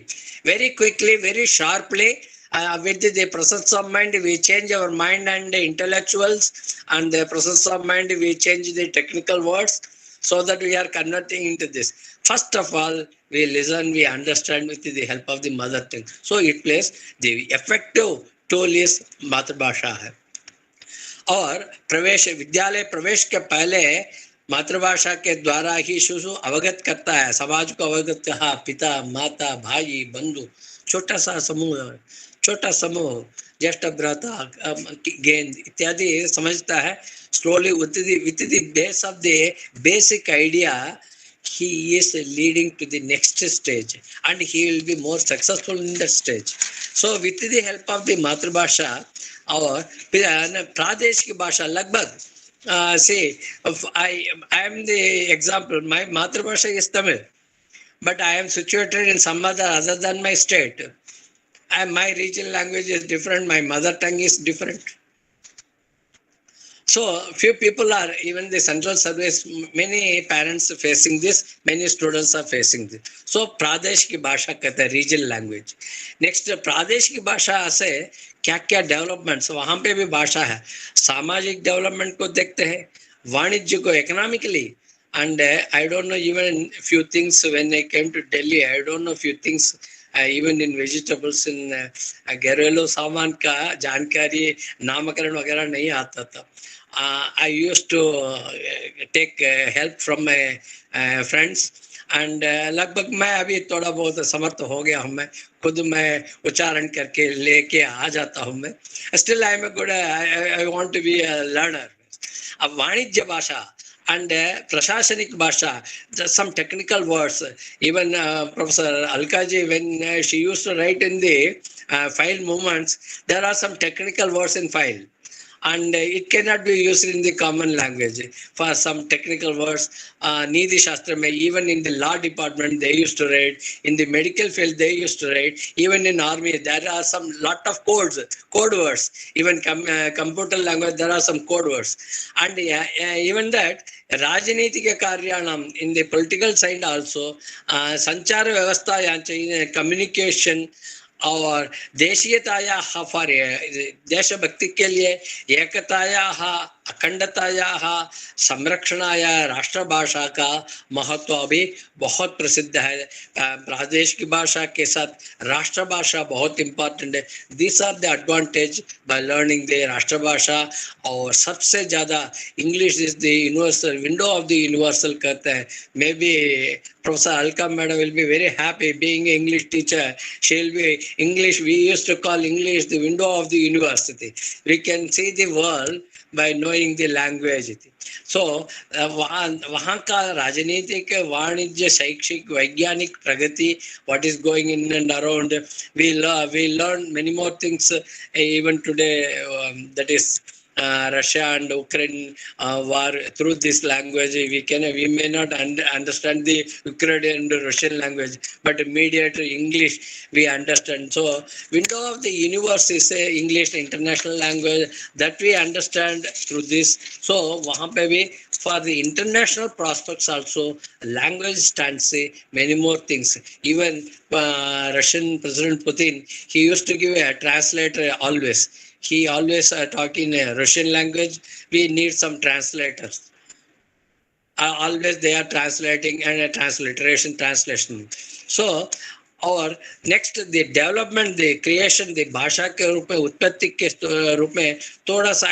Very quickly, very sharply, with the presence of mind, we change our mind and the intellectuals, and the presence of mind, we change the technical words, so that we are converting into this. First of all, we listen, we understand with the help of the mother tongue. So it plays the effective tool is मातृभाषा है। और प्रवेश, विद्यालय प्रवेश के पहले मातृभाषा के द्वारा ही शिशु अवगत करता है, समाज को अवगत, हाँ, पिता, माता, भाई, बंधु, छोटा समूह, ज्येष्ठ भ्राता, गेंद इत्यादि समझता है। Slowly with the base of the basic idea, he is leading to the next stage and he will be more successful in that stage. So with the help of the मातृभाषा और प्रादेशिक भाषा, लगभग say I am the example, my मातृभाषा is Tamil, but I am situated in some other than my state, and my regional language is different, my mother tongue is different. So few people are, even the central service, many parents are facing this, many students are facing this. So pradesh की भाषा कहते हैं, regional language. Next pradesh की भाषा से क्या क्या developments, वहाँ पे भी भाषा है। सामाजिक डेवलपमेंट को देखते हैं, वाणिज्य को, economically, and I don't know even few things when I came to Delhi, I don't know few things. Even in vegetables, in घरेलू सामान का जानकारी, नामकरण वगैरह नहीं आता था। I used to take help from my friends, and लगभग मैं अभी थोड़ा बहुत समर्थ हो गया हूँ, मैं खुद मैं उच्चारण करके लेके आ जाता हूँ मैं। Still I am a good, I want to be a learner. अब वाणिज्य भाषा and prashashanik bhasha, some technical words, even Professor Alkaji, when she used to write in the file movements, there are some technical words in file, and it cannot be used in the common language. For some technical words, Nidhi Shastra mein, even in the law department they used to write, in the medical field they used to write, even in army there are some lot of code words, even computer language there are some code words, and even that राजनीतिक कार्याणाम, in the political side also, संचार व्यवस्था यहाँ चाहिए, communication और देशीयतायाः, for देशभक्ति के लिए एकतायाः अखंडतायाः संरक्षणाय राष्ट्रभाषा का महत्व अभी बहुत प्रसिद्ध है। प्रादेशिक भाषा के साथ राष्ट्रभाषा बहुत इम्पोर्टेंट है। This are the advantage by learning the राष्ट्रभाषा। और सबसे ज़्यादा English is the universal window of the universal कहते हैं। May be Professor Alka madam will be very happy being an English teacher. She will be English. We used to call English the window of the university. We can see the world by knowing the language. So वहाँ का राजनीतिक वाणिज्य शैक्षिक वैज्ञानिक प्रगति what is going in and around, we learn many more things even today, that is Russia and Ukraine war. Through this language we may not understand the Ukrainian and Russian language, but mediate English we understand. So window of the universe is English, international language that we understand through this. So वहाँ पे भी for the international prospects also language stands many more things. Even Russian President Putin, he used to give a translator always. He always talk in a Russian language. We need some translators. Always they are translating and a translation. So और next the development the creation the भाषा के रूप में उत्पत्ति के रूप में थोड़ा सा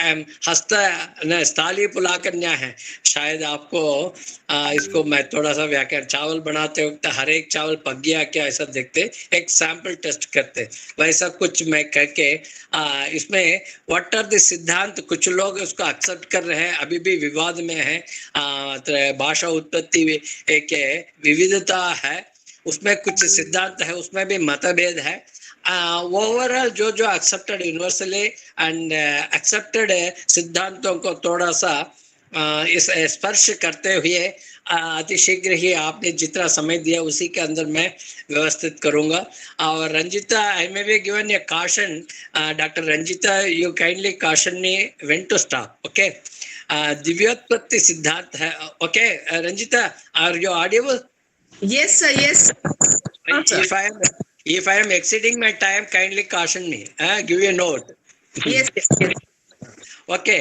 स्थाली पुलाकन्या है। शायद आपको इसको मैं थोड़ा सा व्याख्यान चावल बनाते वक्त हर एक चावल पक गया क्या ऐसा देखते, एक सैंपल टेस्ट करते, वैसा कुछ मैं करके इसमें व्हाट आर द सिद्धांत, कुछ लोग उसको एक्सेप्ट कर रहे हैं, अभी भी विवाद में है। भाषा उत्पत्ति के विविधता है, उसमें कुछ सिद्धांत है, उसमें भी मतभेद है। ओवरऑल जो एक्सेप्टेड यूनिवर्सली एंड एक्सेप्टेड सिद्धांतों को थोड़ा सा इस स्पर्श करते हुए अतिशीघ्र ही आपने जितना समय दिया उसी के अंदर मैं व्यवस्थित करूंगा। और Ranjita, I may be given a caution, doctor Ranjita, you kindly caution me when to stop, okay? दिव्योत्पत्ति सिद्धांत है, okay Ranjita, are you audible? Yes, sir. Yes. If I am exceeding my time, kindly caution me. Give you a note. Yes. Okay.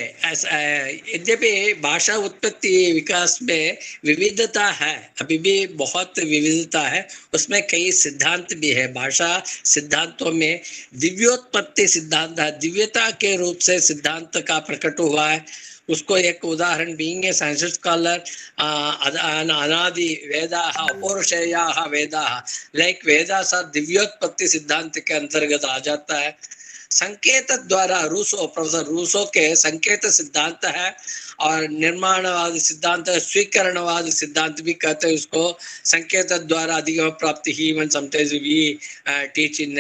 यद्यपि भाषा उत्पत्ति विकास में विविधता है, अभी भी बहुत विविधता है, उसमें कई सिद्धांत भी है। भाषा सिद्धांतों में दिव्योत्पत्ति सिद्धांत है, दिव्यता के रूप से सिद्धांत का प्रकट हुआ है। उसको एक उदाहरण बीइंग ए साइंस स्कॉलर, अनादि वेदाः अपौरुषेयाः वेदाः, लाइक वेदास दिव्योत्पत्ति सिद्धांत के अंतर्गत आ जाता है। संकेत द्वारा प्रोफेसर रूसो के संकेत सिद्धांत है, और निर्माणवाद सिद्धांत, स्वीकरणवाद सिद्धांत भी कहते हैं उसको। संकेत द्वारा अधिगम प्राप्ति ही, even sometimes we teach in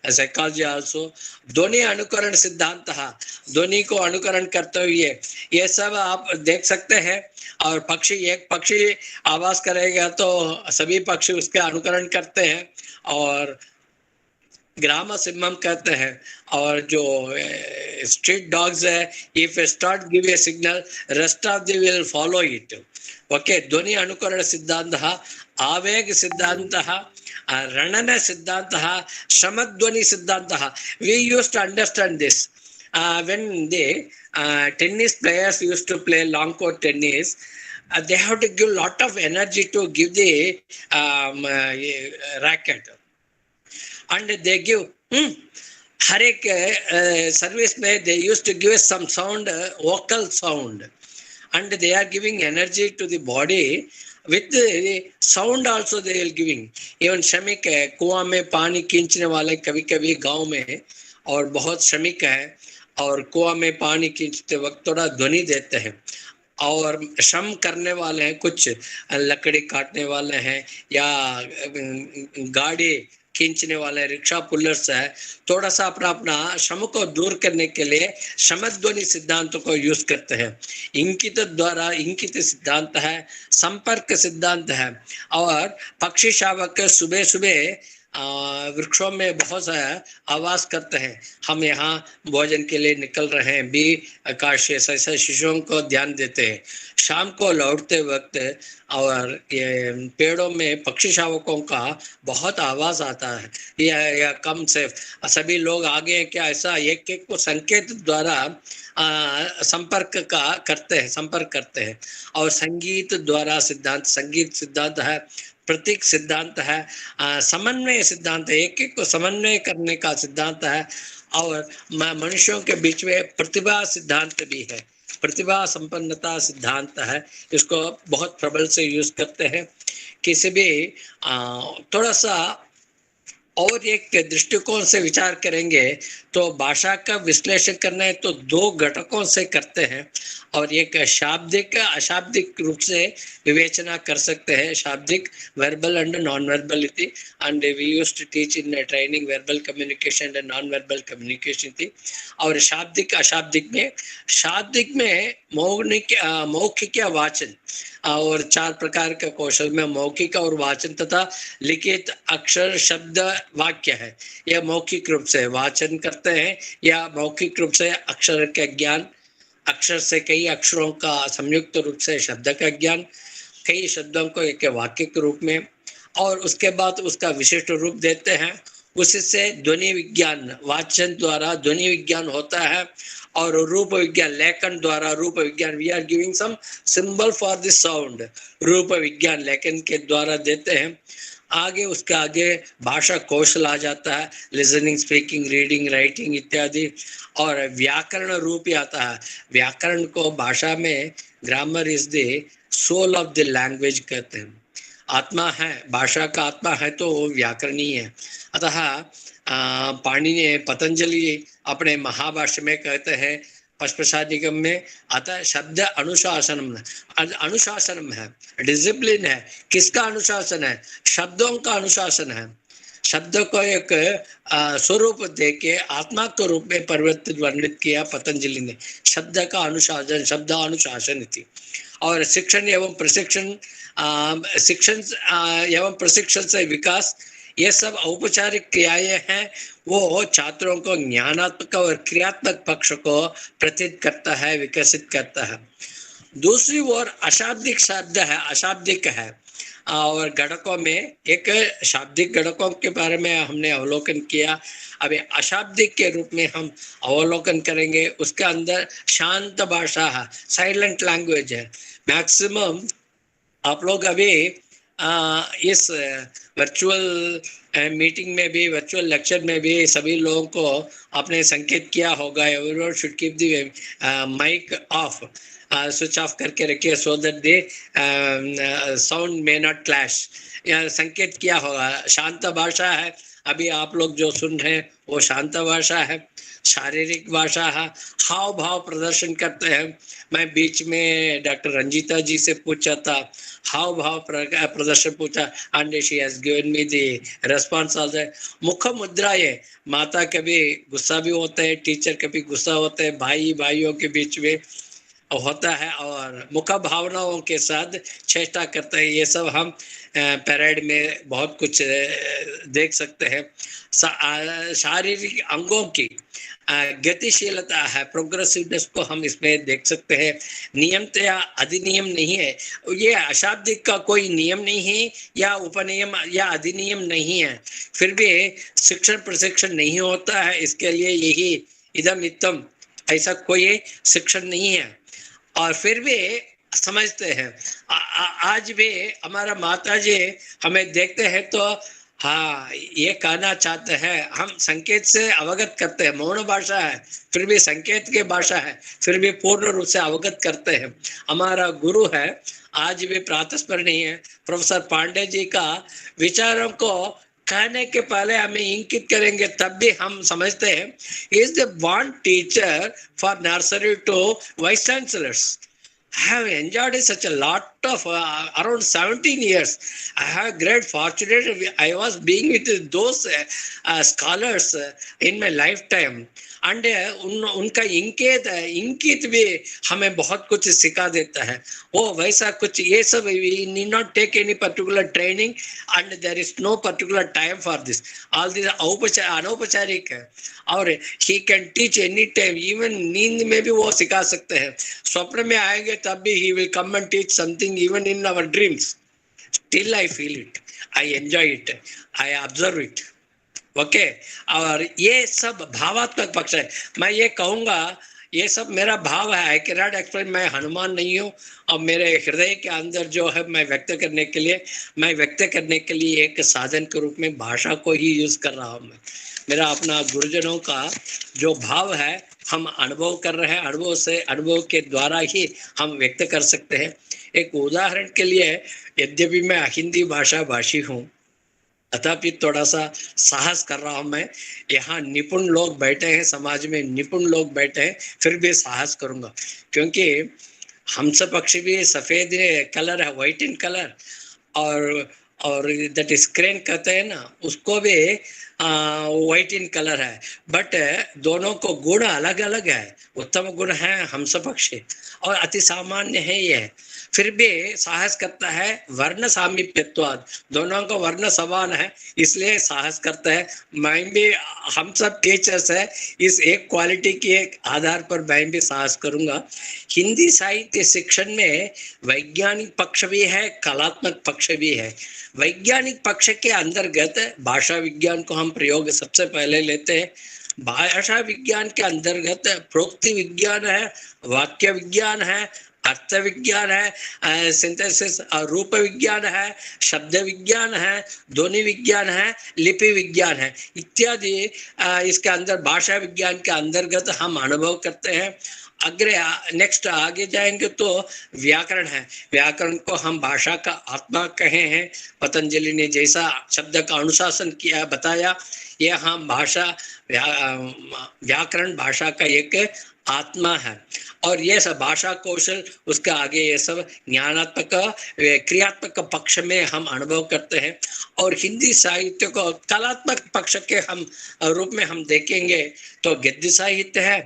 psychology also. ध्वनि अनुकरण सिद्धांत, ध्वनि को अनुकरण करते हुए ये सब आप देख सकते हैं। और पक्षी, एक पक्षी आवाज करेगा तो सभी पक्षी उसके अनुकरण करते हैं, और ग्राम सिम्हम कहते हैं। और जो स्ट्रीट डॉग्स है, if start give a signal rest of the will follow it, okay. ध्वनि अनुकरण सिद्धांत, आवेग सिद्धांत, रणन सिद्धांत, श्रमध्वनि सिद्धांत। We used to understand this when the tennis players used to play long court tennis. They have to give lot of energy to give the racket, and they give हर एक सर्विस में they used to give some sound, vocal sound, and they are giving energy to the body with the sound also they are giving. Even श्रमिक है, कुआं में पानी खींचने वाले कभी कभी गांव में और बहुत श्रमिक है, और कुआं में पानी खींचते वक्त थोड़ा ध्वनि देते हैं। और श्रम करने वाले हैं, कुछ लकड़ी काटने वाले हैं या गाड़ी खींचने वाले रिक्शा पुलर्स है, थोड़ा सा अपना अपना श्रम को दूर करने के लिए श्रमध्वनि सिद्धांत को यूज करते हैं। इंकित द्वारा इंकित सिद्धांत है, संपर्क सिद्धांत है। और पक्षी शावक सुबह सुबह वृक्षों में बहुत सारा आवाज करते हैं, हम यहाँ भोजन के लिए निकल रहे हैं, बी आकाश ऐसे शिशुओं को ध्यान देते हैं। शाम को लौटते वक्त और ये पेड़ों में पक्षी शावकों का बहुत आवाज आता है, या कम से सभी लोग आगे क्या ऐसा एक एक को संकेत द्वारा संपर्क करते हैं। और संगीत द्वारा संगीत सिद्धांत है, प्रतीक सिद्धांत है, समन्वय सिद्धांत है, एक एक को समन्वय करने का सिद्धांत है। और मनुष्यों के बीच में प्रतिभा सिद्धांत भी है, प्रतिभा संपन्नता सिद्धांत है, इसको बहुत प्रबल से यूज करते हैं। किसी भी थोड़ा सा और एक दृष्टिकोण से विचार करेंगे तो भाषा का विश्लेषण करना है तो दो घटकों से करते हैं, और एक शाब्दिक अशाब्दिक रूप से विवेचना कर सकते हैं, शाब्दिक वर्बल एंड नॉन वर्बल इति, and we used to teach in training verbal communication and non verbal communication थी। और शाब्दिक शाब्दिक में मौखिक या वाचन, और 4 प्रकार का कौशल में मौखिक और वाचन तथा लिखित अक्षर शब्द वाक्य है। यह मौखिक रूप से वाचन करते हैं या मौखिक रूप से अक्षर का ज्ञान, अक्षर से कई अक्षरों का संयुक्त रूप से शब्द का ज्ञान, कई शब्दों को एक वाक्य के रूप में, और उसके बाद उसका विशिष्ट रूप देते हैं। उससे ध्वनि विज्ञान, वाचन द्वारा ध्वनि विज्ञान होता है, और रूप विज्ञान लेखन द्वारा रूप विज्ञान, we are giving some symbol for the sound, रूप विज्ञान लेखन के द्वारा देते हैं। आगे उसके आगे भाषा कौशल आ जाता है, लिसनिंग, स्पीकिंग, रीडिंग, राइटिंग इत्यादि, और व्याकरण रूप ही आता है। व्याकरण को भाषा में grammar is the soul of the language कहते हैं, आत्मा है, भाषा का आत्मा है तो वो व्याकरण ही है। अतः पाणिनि पतंजलि अपने महाभाष्य में कहते हैं पशुपशादिगम में, अतः शब्द अनुशासनम है, डिसिप्लिन है। किसका अनुशासन है? शब्दों का अनुशासन है। शब्द को एक स्वरूप देके आत्मा के रूप में परिवर्तित वर्णित किया पतंजलि ने, शब्द का अनुशासन, शब्द अनुशासन थी। और शिक्षण एवं प्रशिक्षण से विकास, ये सब औपचारिक क्रियाएं हैं, वो छात्रों को ज्ञानात्मक और क्रियात्मक पक्ष को प्रतीत करता है, विकसित करता है। दूसरी ओर अशाब्दिक शब्द है, अशाब्दिक है, और घटकों में एक शाब्दिक घटकों के बारे में हमने अवलोकन किया। अभी अशाब्दिक के रूप में हम अवलोकन करेंगे। उसके अंदर शांत भाषा है, साइलेंट लैंग्वेज है। मैक्सिमम आप लोग अभी इस वर्चुअल मीटिंग में भी, वर्चुअल लेक्चर में भी सभी लोगों को आपने संकेत किया होगा, everyone should keep the mic off, switch off करके रखिए, so that the sound may not clash. या संकेत किया होगा। शांत भाषा है, अभी आप लोग जो सुन रहे हैं वो शांत भाषा है। शारीरिक भाषा है, हाव भाव प्रदर्शन करते हैं। मैं बीच में डॉक्टर रंजीता जी से पूछा था, हाव भाव प्रदर्शन पूछा, and she has given me the response also. मुख मुद्रा, ये माता कभी गुस्सा भी होता है, टीचर कभी गुस्सा होता है, भाइयों के बीच में होता है, और मुख भावनाओं के साथ चेष्टा करते हैं। ये सब हम पैरेड में बहुत कुछ देख सकते हैं। शारीरिक अंगों की गतिशीलता है, प्रोग्रेसिवनेस को हम इसमें देख सकते हैं। नियमतया अधिनियम नहीं है, ये अशाब्दिक का कोई नियम नहीं है या उपनियम या अधिनियम नहीं है, फिर भी शिक्षण प्रशिक्षण नहीं होता है। इसके लिए यही इदम इत्तम, ऐसा कोई शिक्षण नहीं है, और फिर भी समझते हैं। आज भी हमारा माता जी हमें देखते हैं तो हाँ ये कहना चाहते हैं, हम संकेत से अवगत करते हैं। मौन भाषा है फिर भी संकेत की भाषा है, फिर भी पूर्ण रूप से अवगत करते हैं। हमारा गुरु है, आज भी प्रातस्पर नहीं है, प्रोफेसर पांडे जी का विचारों को कहने के पहले हमें इंकित करेंगे, तब भी हम समझते हैं is the one teacher for nursery to vice chancellors. I have enjoyed such a lot of around 17 years. I have great fortunate. I was being with those scholars in my lifetime. And उनका इंकित भी हमें बहुत कुछ सिखा देता है. वो वैसा कुछ ये सब we need not take any particular training and there is no particular time for this. All this अनौपचारिक है और he can teach any time. Even नींद में भी वो सिखा सकते हैं. स्वप्न में आएंगे तब भी he will come and teach something even in our dreams. Still I feel it, I enjoy it, I observe it. Okay और ये सब भावात्मक पक्ष है. मैं ये कहूँगा ये सब मेरा भाव है. I can not explain. मैं हनुमान नहीं हूँ और मेरे हृदय के अंदर जो है मैं व्यक्त करने के लिए एक साधन के रूप में भाषा को ही यूज कर रहा हूँ. मैं मेरा अपना गुरुजनों का जो भाव है हम अनुभव कर रहे हैं. अनुभव के द्वारा ही हम व्यक्त कर सकते हैं. एक उदाहरण के लिए यद्यपि मैं हिंदी भाषा भाषी हूँ तथापि थोड़ा सा साहस कर रहा हूं. मैं यहाँ निपुण लोग बैठे हैं, समाज में निपुण लोग बैठे हैं, फिर भी साहस करूंगा क्योंकि हंस पक्षी भी सफेद कलर है, व्हाइट इन कलर. और दैट स्क्रीन कहते हैं ना उसको भी व्हाइट इन कलर है. बट दोनों को गुण अलग अलग है. उत्तम गुण है हंस पक्षी और अति सामान्य है ये. फिर भी साहस करता है वर्ण सामीप्यत्वाद. दोनों का वर्ण समान है इसलिए साहस करता है. मैं भी हम सब टीचर्स है इस एक क्वालिटी के एक आधार पर मैं भी साहस करूंगा. हिंदी साहित्य शिक्षण में वैज्ञानिक पक्ष भी है, कलात्मक पक्ष भी है. वैज्ञानिक पक्ष के अंतर्गत भाषा विज्ञान को हम प्रयोग सबसे पहले लेते हैं. भाषा विज्ञान के अंतर्गत प्रोक्ति विज्ञान है, वाक्य विज्ञान है, अर्थ विज्ञान है, सिंथेसिस रूप विज्ञान है, शब्द विज्ञान है, ध्वनि विज्ञान है, लिपि विज्ञान है इत्यादि. इसके अंदर भाषा विज्ञान के अंतर्गत हम अनुभव करते हैं. नेक्स्ट आगे जाएंगे तो व्याकरण है. व्याकरण को हम भाषा का आत्मा कहे हैं. पतंजलि ने जैसा शब्द का अनुशासन किया बताया, ये हम व्याकरण भाषा का एक आत्मा है. और ये सब भाषा कौशल उसके आगे ये सब ज्ञानात्मक क्रियात्मक पक्ष में हम अनुभव करते हैं. और हिंदी साहित्य को कलात्मक पक्ष के हम रूप में हम देखेंगे तो गद्य साहित्य है,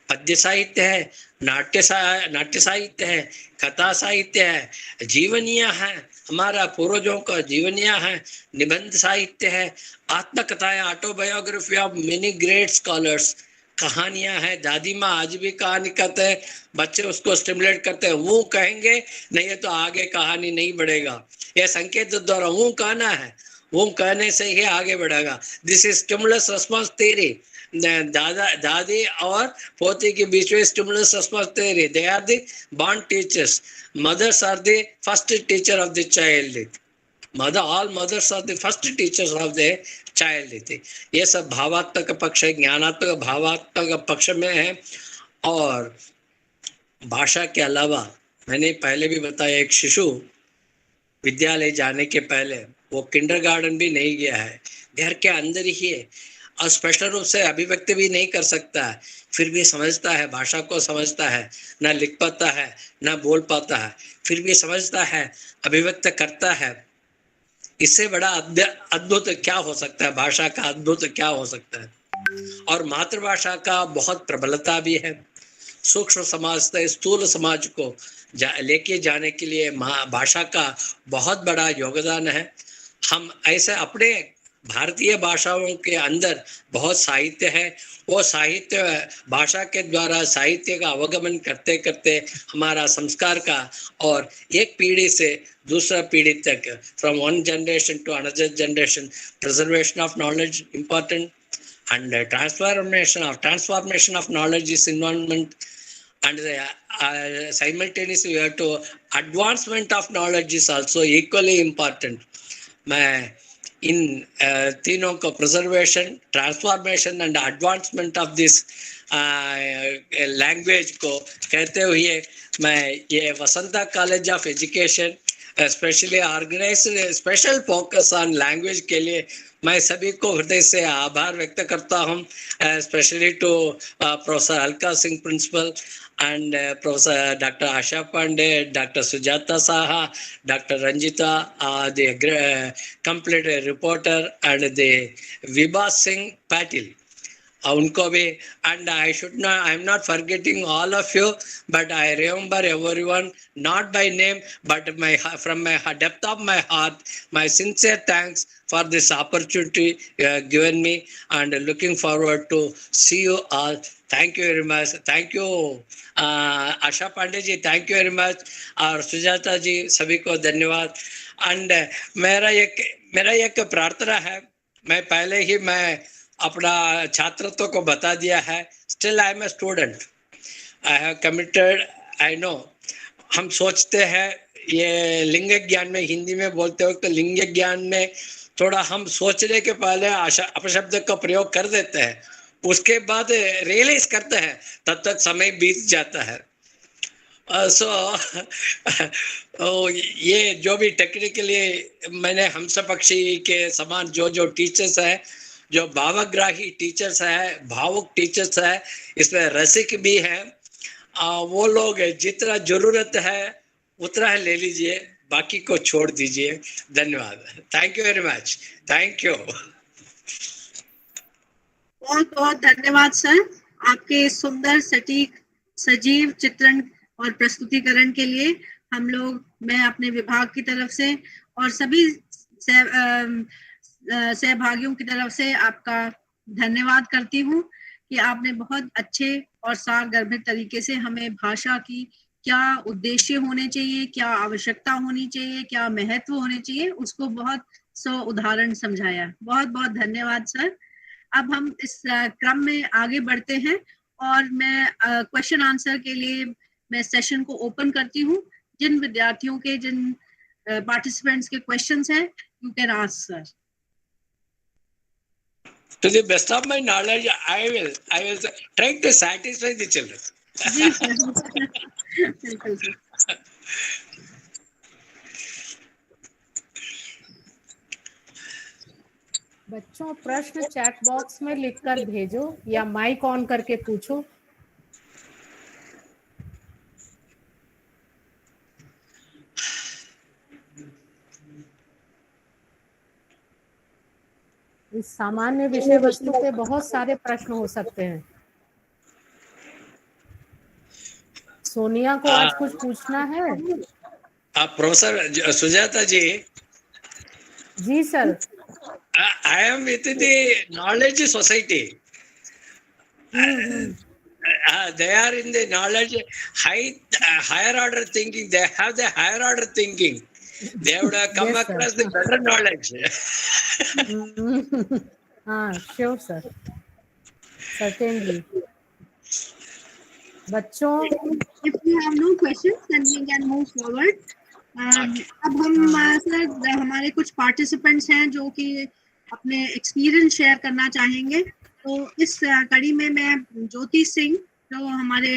पद्य साहित्य है, नाट्य साहित्य है, कथा साहित्य है, जीवनियाँ है, हमारा पूर्वजों का जीवनियाँ है, निबंध साहित्य है, आत्मकथाएं, autobiography of many great scholars, कहानियां हैं. दादी माँ आज भी कहानी कहते हैं, बच्चे उसको स्टिमुलेट करते हैं. वो कहेंगे नहीं तो आगे कहानी नहीं बढ़ेगा. यह संकेत द्वारा वो कहना है, वो कहने से ही आगे बढ़ेगा. This is stimulus response theory. दादी और पोते के बीच में stimulus response theory. They are the bond teachers. Mothers are the first teacher of the child. all mothers are the first teachers of the child. ये सब भावात्मक पक्ष है, ज्ञानात्मक भावात्मक पक्ष में है. और भाषा के अलावा मैंने पहले भी बताया एक शिशु विद्यालय जाने के पहले वो किंडरगार्टन भी नहीं गया है, घर के अंदर ही है और स्पष्ट रूप से अभिव्यक्ति भी नहीं कर सकता है, फिर भी समझता है, भाषा को समझता है. ना लिख पाता है ना बोल पाता है, फिर भी समझता है, अभिव्यक्त करता है. इससे बड़ा अद्भुत क्या हो सकता है? भाषा का अद्भुत क्या हो सकता है? और मातृभाषा का बहुत प्रबलता भी है. सूक्ष्म समाज से स्थूल समाज को लेके जाने के लिए भाषा का बहुत बड़ा योगदान है. हम ऐसे अपने भारतीय भाषाओं के अंदर बहुत साहित्य है. वो साहित्य भाषा के द्वारा साहित्य का अवगमन करते करते हमारा संस्कार का और एक पीढ़ी से दूसरा पीढ़ी तक, from one generation to another generation, preservation of knowledge important and transformation of knowledge is environment, and simultaneously we have to advancement of knowledge is also equally important. मैं इन तीनों को preservation, transformation and advancement of this language को कहते हुए मैं ये Vasanta college of education specially organised special focus on language के लिए मैं सभी को हृदय से आभार व्यक्त करता हूँ, specially to Professor Alka Singh principal and Professor Dr. Asha Pandey, Dr. Sujata Saha, Dr. Ranjita, the complete reporter, and the Vibha Singh Patil. उनको भी, and I am not forgetting all of you, but I remember everyone, not by name, but from my depth of my heart, my sincere thanks for this opportunity given me, and looking forward to see you all. Thank you very much. Thank you Asha Pande ji, thank you very much, और सुजाता जी, सभी को धन्यवाद। And मेरा एक प्रार्थना है, मैं पहले ही अपना छात्रत्व को बता दिया है, still I am a student, I have committed, I know. हम सोचते हैं ये लिंग ज्ञान में, हिंदी में बोलते हो तो लिंग ज्ञान में थोड़ा हम सोचने के पहले अपशब्द का प्रयोग कर देते हैं, उसके बाद रियलाइज करते हैं, तब तक समय बीत जाता है। ये जो भी टेक्निकली मैंने हमसपक्षी के समान जो टीचर्स है, जो भावग्राही टीचर्स है, भावुक टीचर्स है, इसमें रसिक भी है, वो लोग जितना जरूरत है उतना ले लीजिए, बाकी को छोड़ दीजिए। धन्यवाद। Thank you very much. Thank you. बहुत बहुत धन्यवाद सर, आपके सुंदर सटीक सजीव चित्रण और प्रस्तुतिकरण के लिए। मैं अपने विभाग की तरफ से और सभी सहभागियों की तरफ से आपका धन्यवाद करती हूँ कि आपने बहुत अच्छे और सारगर्भित तरीके से हमें भाषा की क्या उद्देश्य होने चाहिए, क्या आवश्यकता होनी चाहिए, क्या महत्व होने चाहिए, उसको बहुत उदाहरण समझाया। बहुत बहुत धन्यवाद सर। अब हम इस क्रम में आगे बढ़ते हैं और मैं क्वेश्चन आंसर के लिए मैं सेशन को ओपन करती हूँ। जिन विद्यार्थियों के, जिन पार्टिसिपेंट्स के क्वेश्चंस हैं, you can ask sir. To the best of my knowledge, I will try to satisfy the children. जी सर, बिल्कुल सर। बच्चों, प्रश्न चैट बॉक्स में लिखकर भेजो या माइक ऑन करके पूछो। इस सामान्य विषय वस्तु पे बहुत सारे प्रश्न हो सकते हैं। सोनिया को आज कुछ पूछना है? प्रोफेसर सुजाता जी। जी sir. I am with the knowledge society. They are in the knowledge higher order thinking. They have the higher order thinking. They would have come Yes, across sir. the better knowledge. Sure sir, certainly. बच्चों, if we have no questions then we can move forward. अब हम sir, हमारे कुछ participants हैं जो कि अपने experience share करना चाहेंगे। तो इस कड़ी में मैं ज्योति सिंह, जो हमारे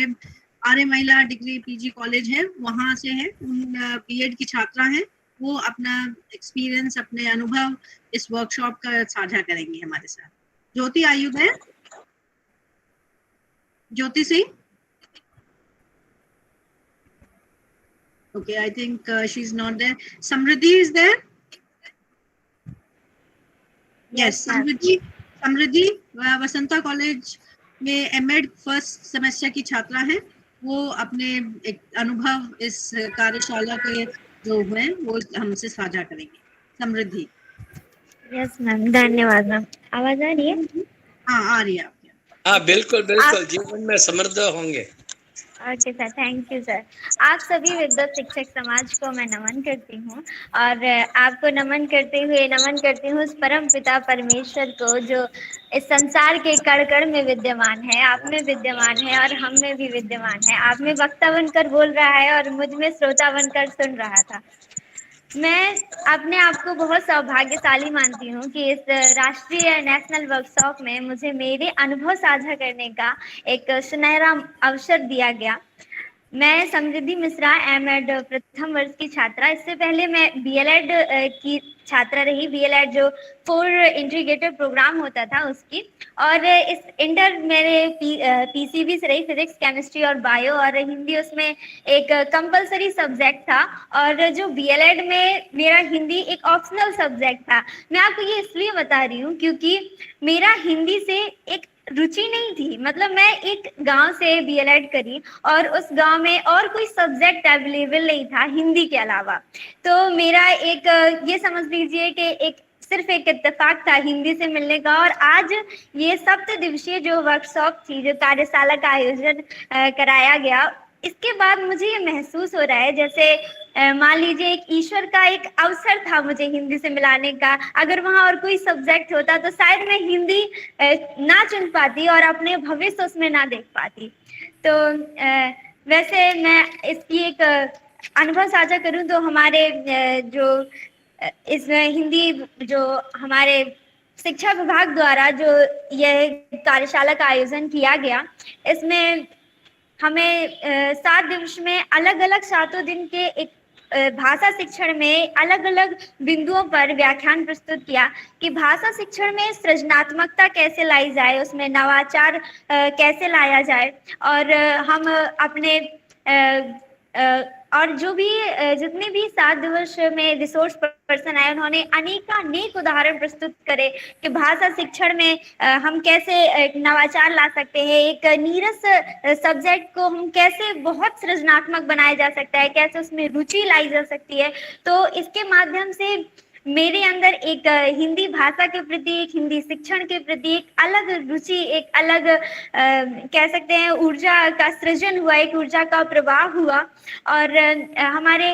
आर्य महिला डिग्री पीजी कॉलेज है, वहाँ से है, उन बीएड की छात्रा हैं, वो अपना एक्सपीरियंस, अपने अनुभव इस वर्कशॉप का साझा करेंगी हमारे साथ। Jyoti, are you there? Jyoti Singh? Okay, I think she's not there. Samriddhi is there? Yes, Samriddhi Vasanta college में एमएड फर्स्ट सेमेस्टर की छात्रा है। वो अपने एक अनुभव इस कार्यशाला के जो हैं वो हमसे साझा करेंगे। समृद्धि। यस मैम, धन्यवाद मैम। आवाज आ रही है? हाँ, आ रही है आपकी। हाँ, बिल्कुल बिल्कुल, जीवन में समृद्ध होंगे। Okay sir, thank you sir. आप सभी विद्वत शिक्षक समाज को मैं नमन करती हूँ और आपको नमन करती हूँ उस परम पिता परमेश्वर को जो इस संसार के कण कण में विद्यमान है, आप में विद्यमान है और हम में भी विद्यमान है। आप में वक्ता बनकर बोल रहा है और मुझ में श्रोता बनकर सुन रहा था। मैं अपने आप को बहुत सौभाग्यशाली मानती हूँ कि इस राष्ट्रीय नेशनल वर्कशॉप में मुझे मेरे अनुभव साझा करने का एक सुनहरा अवसर दिया गया। मैं समृद्धि मिश्रा एमएड प्रथम वर्ष की छात्रा। इससे पहले मैं बीएलएड की छात्रा रही। बीएलएड जो 4 इंटीग्रेटेड प्रोग्राम होता था उसकी, और इस इंटर मेरे पीसीबी से रही, फिजिक्स केमिस्ट्री और बायो, और हिंदी उसमें एक कंपलसरी सब्जेक्ट था। और जो बीएलएड में मेरा हिंदी एक ऑप्शनल सब्जेक्ट था। मैं आपको ये इसलिए बता रही हूँ क्योंकि मेरा हिंदी से एक रुचि नहीं थी। मतलब मैं एक गांव से बीएलएड करी और उस गांव में और कोई सब्जेक्ट अवेलेबल नहीं था हिंदी के अलावा। तो मेरा एक ये समझ लीजिए कि एक सिर्फ एक इत्तेफाक था हिंदी से मिलने का। और आज ये 7 दिवसीय जो वर्कशॉप थी, जो कार्यशाला का आयोजन कराया गया, इसके बाद मुझे ये महसूस हो रहा है जैसे मान लीजिए एक ईश्वर का एक अवसर था मुझे हिंदी से मिलाने का। अगर वहाँ और कोई सब्जेक्ट होता तो शायद मैं हिंदी ना चुन पाती और अपने भविष्य उसमें ना देख पाती। तो वैसे मैं इसकी एक अनुभव साझा करूं तो हमारे जो इस हिंदी जो हमारे शिक्षा विभाग द्वारा जो यह कार्यशाला का आयोजन किया गया, इसमें हमें 7 दिवस में अलग अलग 7 दिन के एक भाषा शिक्षण में अलग अलग बिंदुओं पर व्याख्यान प्रस्तुत किया कि भाषा शिक्षण में सृजनात्मकता कैसे लाई जाए, उसमें नवाचार कैसे लाया जाए। और हम अपने और जो भी जितने भी 7 दिवस में रिसोर्स पर्सन आए, उन्होंने अनेक उदाहरण प्रस्तुत करे कि भाषा शिक्षण में हम कैसे एक नवाचार ला सकते हैं, एक नीरस सब्जेक्ट को हम कैसे बहुत सृजनात्मक बनाया जा सकता है, कैसे उसमें रुचि लाई जा सकती है। तो इसके माध्यम से मेरे अंदर एक हिंदी भाषा के प्रति, एक हिंदी शिक्षण के प्रति एक अलग रुचि, एक अलग कह सकते हैं ऊर्जा का सृजन हुआ, एक ऊर्जा का प्रवाह हुआ। और हमारे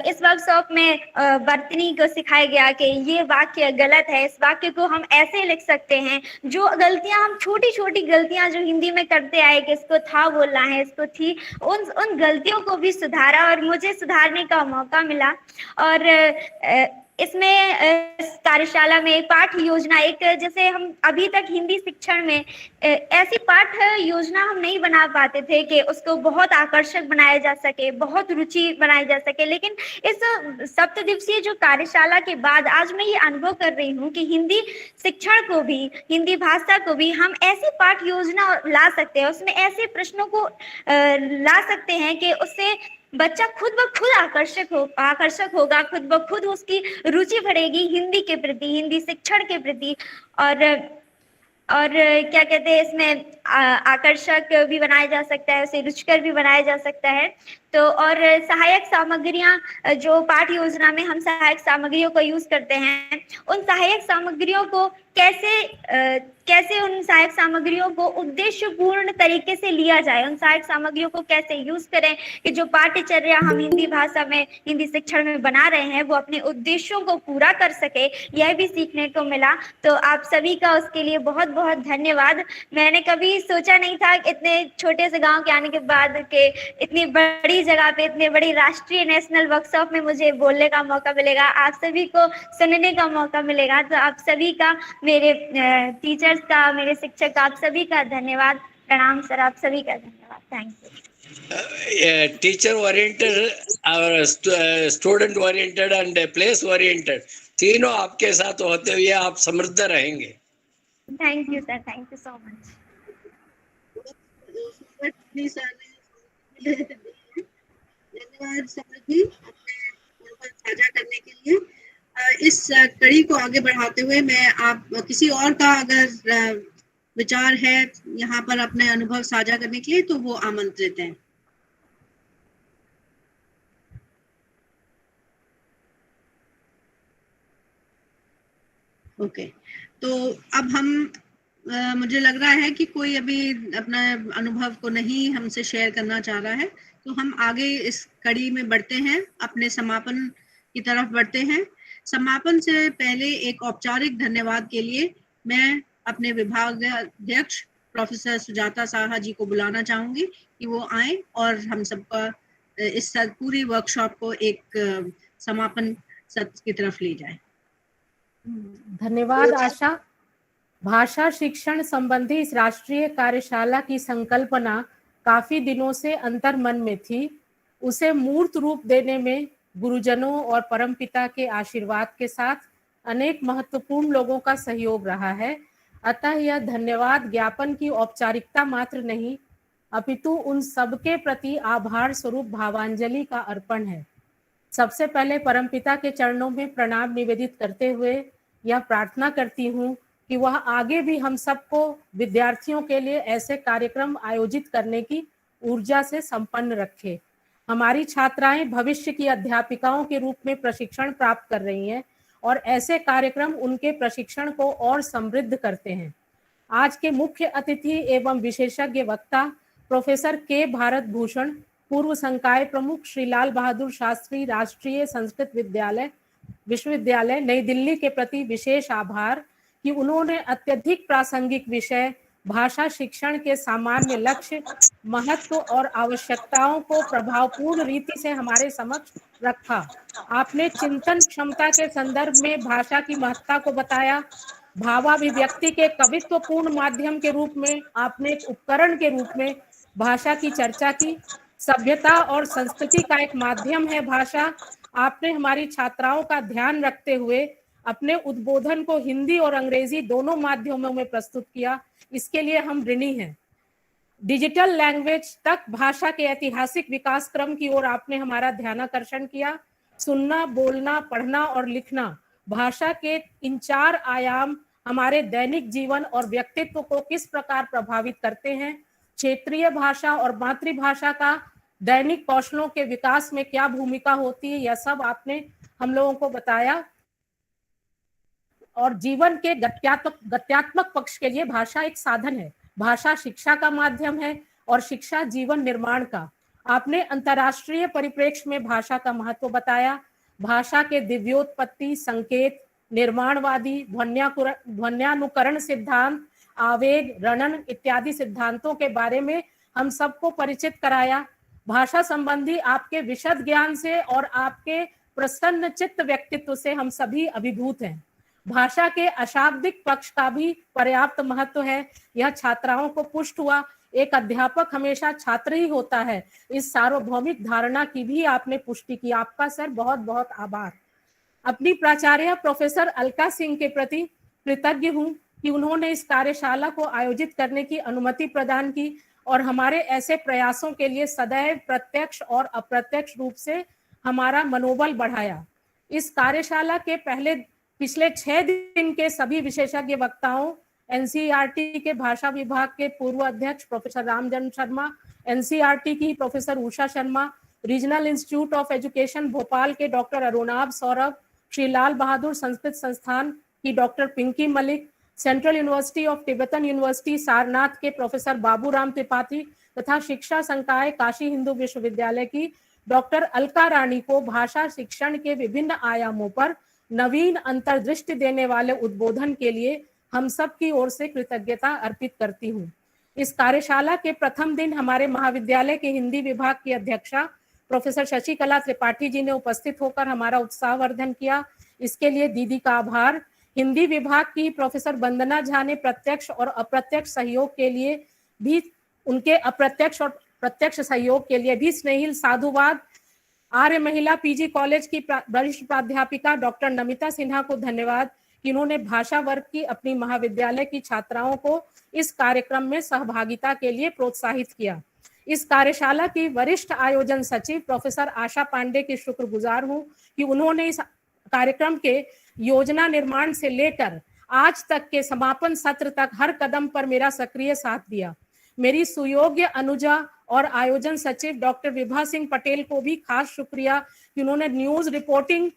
इस वर्कशॉप में वर्तनी को सिखाया गया कि ये वाक्य गलत है, इस वाक्य को हम ऐसे लिख सकते हैं। जो गलतियां हम छोटी छोटी गलतियां जो हिंदी में करते आए कि इसको था बोलना है, इसको थी, उन गलतियों को भी सुधारा और मुझे सुधारने का मौका मिला। और इसमें कार्यशाला में पाठ योजना, एक जैसे हम अभी तक हिंदी शिक्षण में ऐसी पाठ योजना हम नहीं बना पाते थे कि उसको बहुत आकर्षक बनाया जा सके, बहुत रुचि बनाई जा सके। लेकिन इस 7 दिवसीय जो कार्यशाला के बाद आज मैं ये अनुभव कर रही हूँ कि हिंदी शिक्षण को भी, हिंदी भाषा को भी हम ऐसी पाठ योजना ला सकते हैं, उसमें ऐसे प्रश्नों को ला सकते हैं कि उससे बच्चा खुद ब खुद आकर्षक होगा, खुद ब खुद उसकी रुचि बढ़ेगी हिंदी के प्रति, हिंदी शिक्षण के प्रति। और क्या कहते हैं, इसमें आकर्षक भी बनाया जा सकता है, उसे रुचिकर भी बनाया जा सकता है। तो और सहायक सामग्रियां जो पाठ योजना में हम सहायक सामग्रियों को यूज करते हैं, उन सहायक सामग्रियों को कैसे उन सहायक सामग्रियों को उद्देश्यपूर्ण तरीके से लिया जाए, उन सहायक सामग्रियों को कैसे यूज करें कि जो पाठ्यचर्या हम हिंदी भाषा में, हिंदी शिक्षण में बना रहे हैं, वो अपने उद्देश्यों को पूरा कर सके, यह भी सीखने को मिला। तो आप सभी का उसके लिए बहुत बहुत धन्यवाद। मैंने कभी सोचा नहीं था इतने छोटे से गाँव के आने के बाद के इतनी बड़ी जगह पे, इतने बड़ी राष्ट्रीय नेशनल वर्कशॉप में मुझे बोलने का मौका मिलेगा, आप सभी को सुनने का मौका मिलेगा। तो आप सभी का, मेरे टीचर्स का, मेरे शिक्षक का, आप सभी का धन्यवाद। प्रणाम सर, आप सभी का धन्यवाद। Thank you. टीचर ओरिएंटेड और student oriented and place oriented, तीनों आपके साथ होते हुए आप समृद्ध रहेंगे। Thank you sir, thank you so much. धन्यवाद समृद्धि साझा करने के लिए। इस कड़ी को आगे बढ़ाते हुए मैं आप किसी और का अगर विचार है यहाँ पर अपने अनुभव साझा करने के लिए तो वो आमंत्रित हैं। ओके, तो अब हम मुझे लग रहा है कि कोई अभी अपना अनुभव को नहीं हमसे शेयर करना चाह रहा है, तो हम आगे इस कड़ी में बढ़ते हैं, अपने समापन की तरफ बढ़ते हैं। समापन से पहले एक औपचारिक धन्यवाद के लिए मैं अपने विभागाध्यक्ष प्रोफेसर सुजाता साहा जी को बुलाना चाहूंगी कि वो आए और हम सबका इस पूरी वर्कशॉप को एक समापन सत्र की तरफ ले जाए। धन्यवाद आशा। भाषा शिक्षण संबंधी इस राष्ट्रीय कार्यशाला की संकल्पना काफी दिनों से अंतर मन में थी, उसे मूर्त रूप देने में गुरुजनों और परमपिता के आशीर्वाद के साथ अनेक महत्वपूर्ण लोगों का सहयोग रहा है। अतः यह धन्यवाद ज्ञापन की औपचारिकता मात्र नहीं, अपितु उन सबके प्रति आभार स्वरूप भावांजलि का अर्पण है। सबसे पहले परमपिता के चरणों में प्रणाम निवेदित करते हुए यह प्रार्थना करती हूँ कि वह आगे भी हम सबको विद्यार्थियों के लिए ऐसे कार्यक्रम आयोजित करने की ऊर्जा से संपन्न रखे। हमारी छात्राएं भविष्य की अध्यापिकाओं के रूप में प्रशिक्षण प्राप्त कर रही हैं और ऐसे कार्यक्रम उनके प्रशिक्षण को और समृद्ध करते हैं। आज के मुख्य अतिथि एवं विशेषज्ञ वक्ता प्रोफेसर के भारत भूषण, पूर्व संकाय प्रमुख, श्री लाल बहादुर शास्त्री राष्ट्रीय संस्कृत विश्वविद्यालय नई दिल्ली के प्रति विशेष आभार कि उन्होंने अत्यधिक प्रासंगिक विषय भाषा शिक्षण के सामान्य लक्ष्य, महत्व और आवश्यकताओं को प्रभावपूर्ण रीति से हमारे समक्ष रखा। आपने चिंतन क्षमता के संदर्भ में भाषा की महत्ता को बताया। भावाभिव्यक्ति के कवित्वपूर्ण माध्यम के रूप में आपने एक उपकरण के रूप में भाषा की चर्चा की। सभ्यता और संस्कृति का एक माध्यम है भाषा। आपने हमारी छात्राओं का ध्यान रखते हुए अपने उद्बोधन को हिंदी और अंग्रेजी दोनों माध्यमों में प्रस्तुत किया, इसके लिए हम ऋणी हैं। डिजिटल लैंग्वेज तक भाषा के ऐतिहासिक विकास क्रम की ओर आपने हमारा ध्यानाकर्षण किया। सुनना, बोलना, पढ़ना और लिखना, भाषा के इन 4 आयाम हमारे दैनिक जीवन और व्यक्तित्व को किस प्रकार प्रभावित करते हैं। क्षेत्रीय भाषा और मातृभाषा का दैनिक कौशलों के विकास में क्या भूमिका होती है, यह सब आपने हम लोगों को बताया। और जीवन के गत्यात्मक पक्ष के लिए भाषा एक साधन है, भाषा शिक्षा का माध्यम है और शिक्षा जीवन निर्माण का। आपने अंतर्राष्ट्रीय परिप्रेक्ष्य में भाषा का महत्व बताया। भाषा के दिव्योत्पत्ति, संकेत, निर्माणवादी, ध्वन्यानुकरण सिद्धांत, आवेग, रणन इत्यादि सिद्धांतों के बारे में हम सबको परिचित कराया। भाषा संबंधी आपके विशद ज्ञान से और आपके प्रसन्न चित्त व्यक्तित्व से हम सभी अभिभूत हैं। भाषा के अशाब्दिक पक्ष का भी पर्याप्त महत्व है, यह छात्राओं को पुष्ट हुआ। एक अध्यापक हमेशा छात्र ही होता है, इस सार्वभौमिक धारणा की भी आपने पुष्टि की। आपका सर बहुत बहुत आभार। अपनी प्राचार्य प्रोफेसर अलका सिंह के प्रति कृतज्ञ हूँ कि उन्होंने इस कार्यशाला को आयोजित करने की अनुमति प्रदान की और हमारे ऐसे प्रयासों के लिए सदैव प्रत्यक्ष और अप्रत्यक्ष रूप से हमारा मनोबल बढ़ाया। इस कार्यशाला के पिछले 6 दिन के सभी विशेषज्ञ वक्ताओं, एनसीईआरटी के भाषा विभाग के पूर्व अध्यक्ष प्रोफेसर रामजन शर्मा, एनसीईआरटी की Professor Usha Sharma, Regional Institute of Education Bhopal के डॉक्टर अरुणाभ सौरभ, श्री लाल बहादुर संस्कृत संस्थान की Doctor Pinki Malik, Central University of Tibetan University Sarnath के प्रोफेसर बाबूराम त्रिपाठी तथा शिक्षा संकाय काशी हिंदू विश्वविद्यालय की डॉक्टर अलका रानी को भाषा शिक्षण के विभिन्न आयामों पर नवीन अंतर्दृष्टि देने वाले उद्बोधन के लिए हम सब की ओर से कृतज्ञता अर्पित करती हूँ। इस कार्यशाला के प्रथम दिन हमारे महाविद्यालय के हिंदी विभाग की अध्यक्षा प्रोफेसर शशिकला त्रिपाठी जी ने उपस्थित होकर हमारा उत्साहवर्धन किया, इसके लिए दीदी का आभार। हिंदी विभाग की प्रोफेसर वंदना झा ने प्रत्यक्ष और अप्रत्यक्ष सहयोग के लिए भी, उनके अप्रत्यक्ष और प्रत्यक्ष सहयोग के लिए भी स्नेहिल साधुवाद। आर्य महिला पीजी कॉलेज की वरिष्ठ प्राध्यापिका डॉक्टर नमिता सिन्हा को धन्यवाद कि उन्होंने भाषा वर्ग की अपनी महाविद्यालय की छात्राओं को इस कार्यक्रम में सहभागिता के लिए प्रोत्साहित किया। इस कार्यशाला की वरिष्ठ आयोजन सचिव प्रोफेसर आशा पांडे की शुक्रगुजार हूँ कि उन्होंने इस कार्यक्रम के योजना निर्माण से लेकर आज तक के समापन सत्र तक हर कदम पर मेरा सक्रिय साथ दिया। मेरी सुयोग्य अनुजा और आयोजन सचिव डॉक्टर विभा सिंह पटेल को भी खास शुक्रिया कि उन्होंने न्यूज रिपोर्टिंग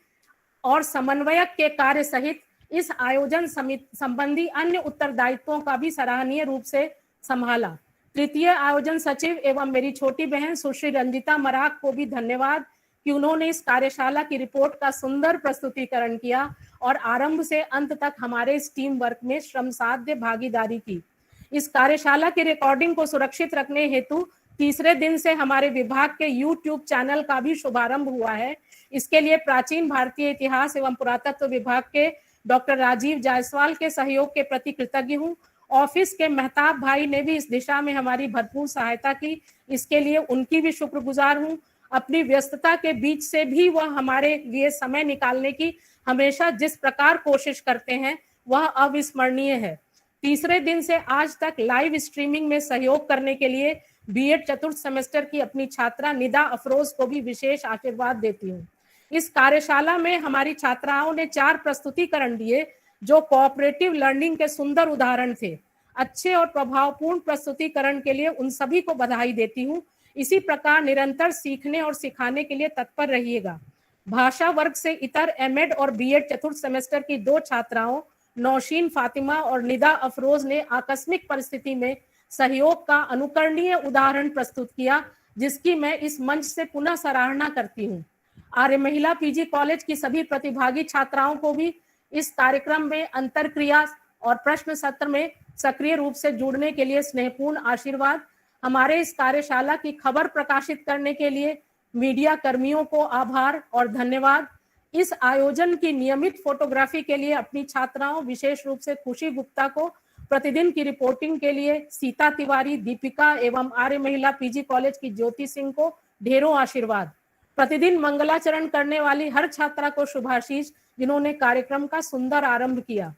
और समन्वयक के कार्य सहित इस आयोजन संबंधी अन्य उत्तरदायित्वों का भी सराहनीय रूप से संभाला। तृतीय आयोजन सचिव एवं मेरी छोटी बहन सुश्री रंजिता मराक को भी धन्यवाद कि उन्होंने इस कार्यशाला की रिपोर्ट का सुंदर प्रस्तुतिकरण किया और आरंभ से अंत तक हमारे इस टीम वर्क में श्रमसाध्य भागीदारी की। इस कार्यशाला की रिकॉर्डिंग को सुरक्षित रखने हेतु तीसरे दिन से हमारे विभाग के YouTube चैनल का भी शुभारंभ हुआ है। इसके लिए प्राचीन भारतीय इतिहास एवं पुरातत्व विभाग के डॉक्टर राजीव जायसवाल के सहयोग के प्रति कृतज्ञ हूँ ऑफिस के मेहताब भाई ने भी इस दिशा में हमारी भरपूर सहायता की, इसके लिए उनकी भी शुक्रगुजार हूँ। अपनी व्यस्तता के बीच से भी वह हमारे लिए समय निकालने की हमेशा जिस प्रकार कोशिश करते हैं वह अविस्मरणीय है। तीसरे दिन से आज तक लाइव स्ट्रीमिंग में सहयोग करने के लिए बीएड चतुर्थ सेमेस्टर की अपनी छात्रा निदा अफरोज को भी विशेष आशीर्वाद देती हूँ। इस कार्यशाला में हमारी छात्राओं ने 4 प्रस्तुतिकरण दिए जो कोऑपरेटिव लर्निंग के सुंदर उदाहरण थे। अच्छे और प्रभावपूर्ण प्रस्तुतिकरण के लिए उन सभी को बधाई देती हूँ। इसी प्रकार निरंतर सीखने और सिखाने के लिए तत्पर रहिएगा। भाषा वर्ग से इतर एमएड और बीएड चतुर्थ सेमेस्टर की 2 छात्राओं नौशीन फातिमा और निदा अफरोज ने आकस्मिक परिस्थिति में सहयोग का अनुकरणीय उदाहरण प्रस्तुत किया, जिसकी मैं इस मंच से पुनः सराहना करती हूँ। आर्य महिला पीजी कॉलेज की सभी प्रतिभागी छात्राओं को भी इस कार्यक्रम में अंतरक्रिया और प्रश्न सत्र में सक्रिय रूप से जुड़ने के लिए स्नेहपूर्ण आशीर्वाद। हमारे इस कार्यशाला की खबर प्रकाशित करने के लिए मीडिया कर्मियों को आभार और धन्यवाद। इस आयोजन की नियमित फोटोग्राफी के लिए अपनी छात्राओं विशेष रूप से खुशी गुप्ता को, प्रतिदिन की रिपोर्टिंग के लिए सीता तिवारी, दीपिका एवं आर्य महिला पीजी कॉलेज की ज्योति सिंह को ढेरों आशीर्वाद। प्रतिदिन मंगलाचरण करने वाली हर छात्रा को शुभाशीष जिन्होंने कार्यक्रम का सुंदर आरंभ किया।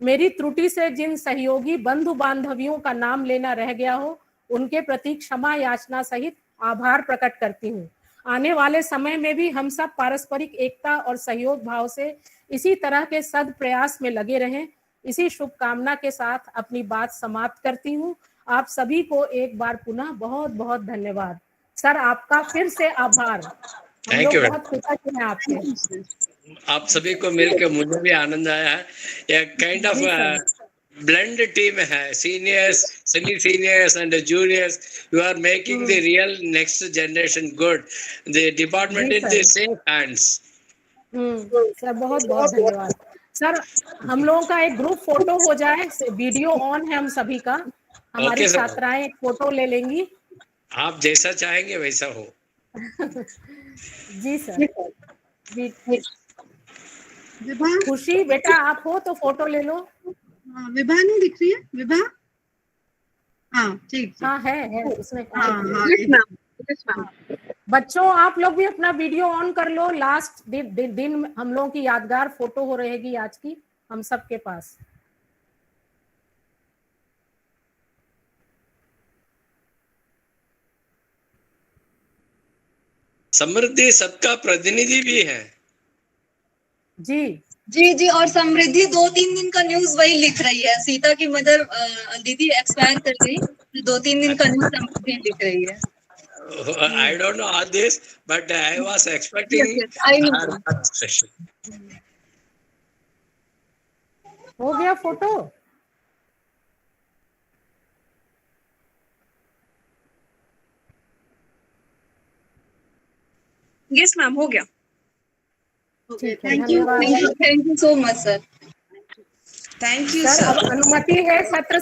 मेरी त्रुटि से जिन सहयोगी बंधु बांधवियों का नाम लेना रह गया हो उनके प्रति क्षमा याचना सहित आभार प्रकट करती हूँ। आने वाले समय में भी हम सब पारस्परिक एकता और सहयोग भाव से इसी तरह के सद प्रयास में लगे रहें। इसी शुभकामना के साथ अपनी बात समाप्त करती हूँ। आप सभी को एक बार पुनः बहुत बहुत धन्यवाद। सर आपका फिर से आभार। हम लोग बहुत कृतज्ञ हैं आपके। आप सभी को मिलकर मुझे भी आनंद आया है। ये kind of blend team hai, seniors, semi-seniors and juniors. You are making the real next generation good. The department in the safe hands. Sir बहुत बहुत धन्यवाद। सर हम लोगों का एक ग्रुप फोटो हो जाए, वीडियो ऑन है हम सभी का। हमारी छात्राएं एक फोटो ले लेंगी। आप जैसा चाहेंगे वैसा हो। जी सर। खुशी बेटा आप हो तो फोटो ले लो। विभा नहीं दिख रही है? विभा हाँ ठीक हाँ है उसमें। बच्चों आप लोग भी अपना वीडियो ऑन कर लो। लास्ट दिन हम लोगों की यादगार फोटो हो रहेगी आज की हम सब के पास। समृद्धि सबका प्रतिनिधि भी है। जी जी जी। और समृद्धि 2-3 दिन का न्यूज वही लिख रही है। सीता की मदर दीदी एक्सपायर कर गई, 2-3 दिन का न्यूज समृद्धि लिख रही है। I don't know all this, but I was expecting. Yes, I know. हो गया फोटो? यस मैम हो गया। Thank you so much sir. Thank you sir. Sir. अब अनुमति है सत्र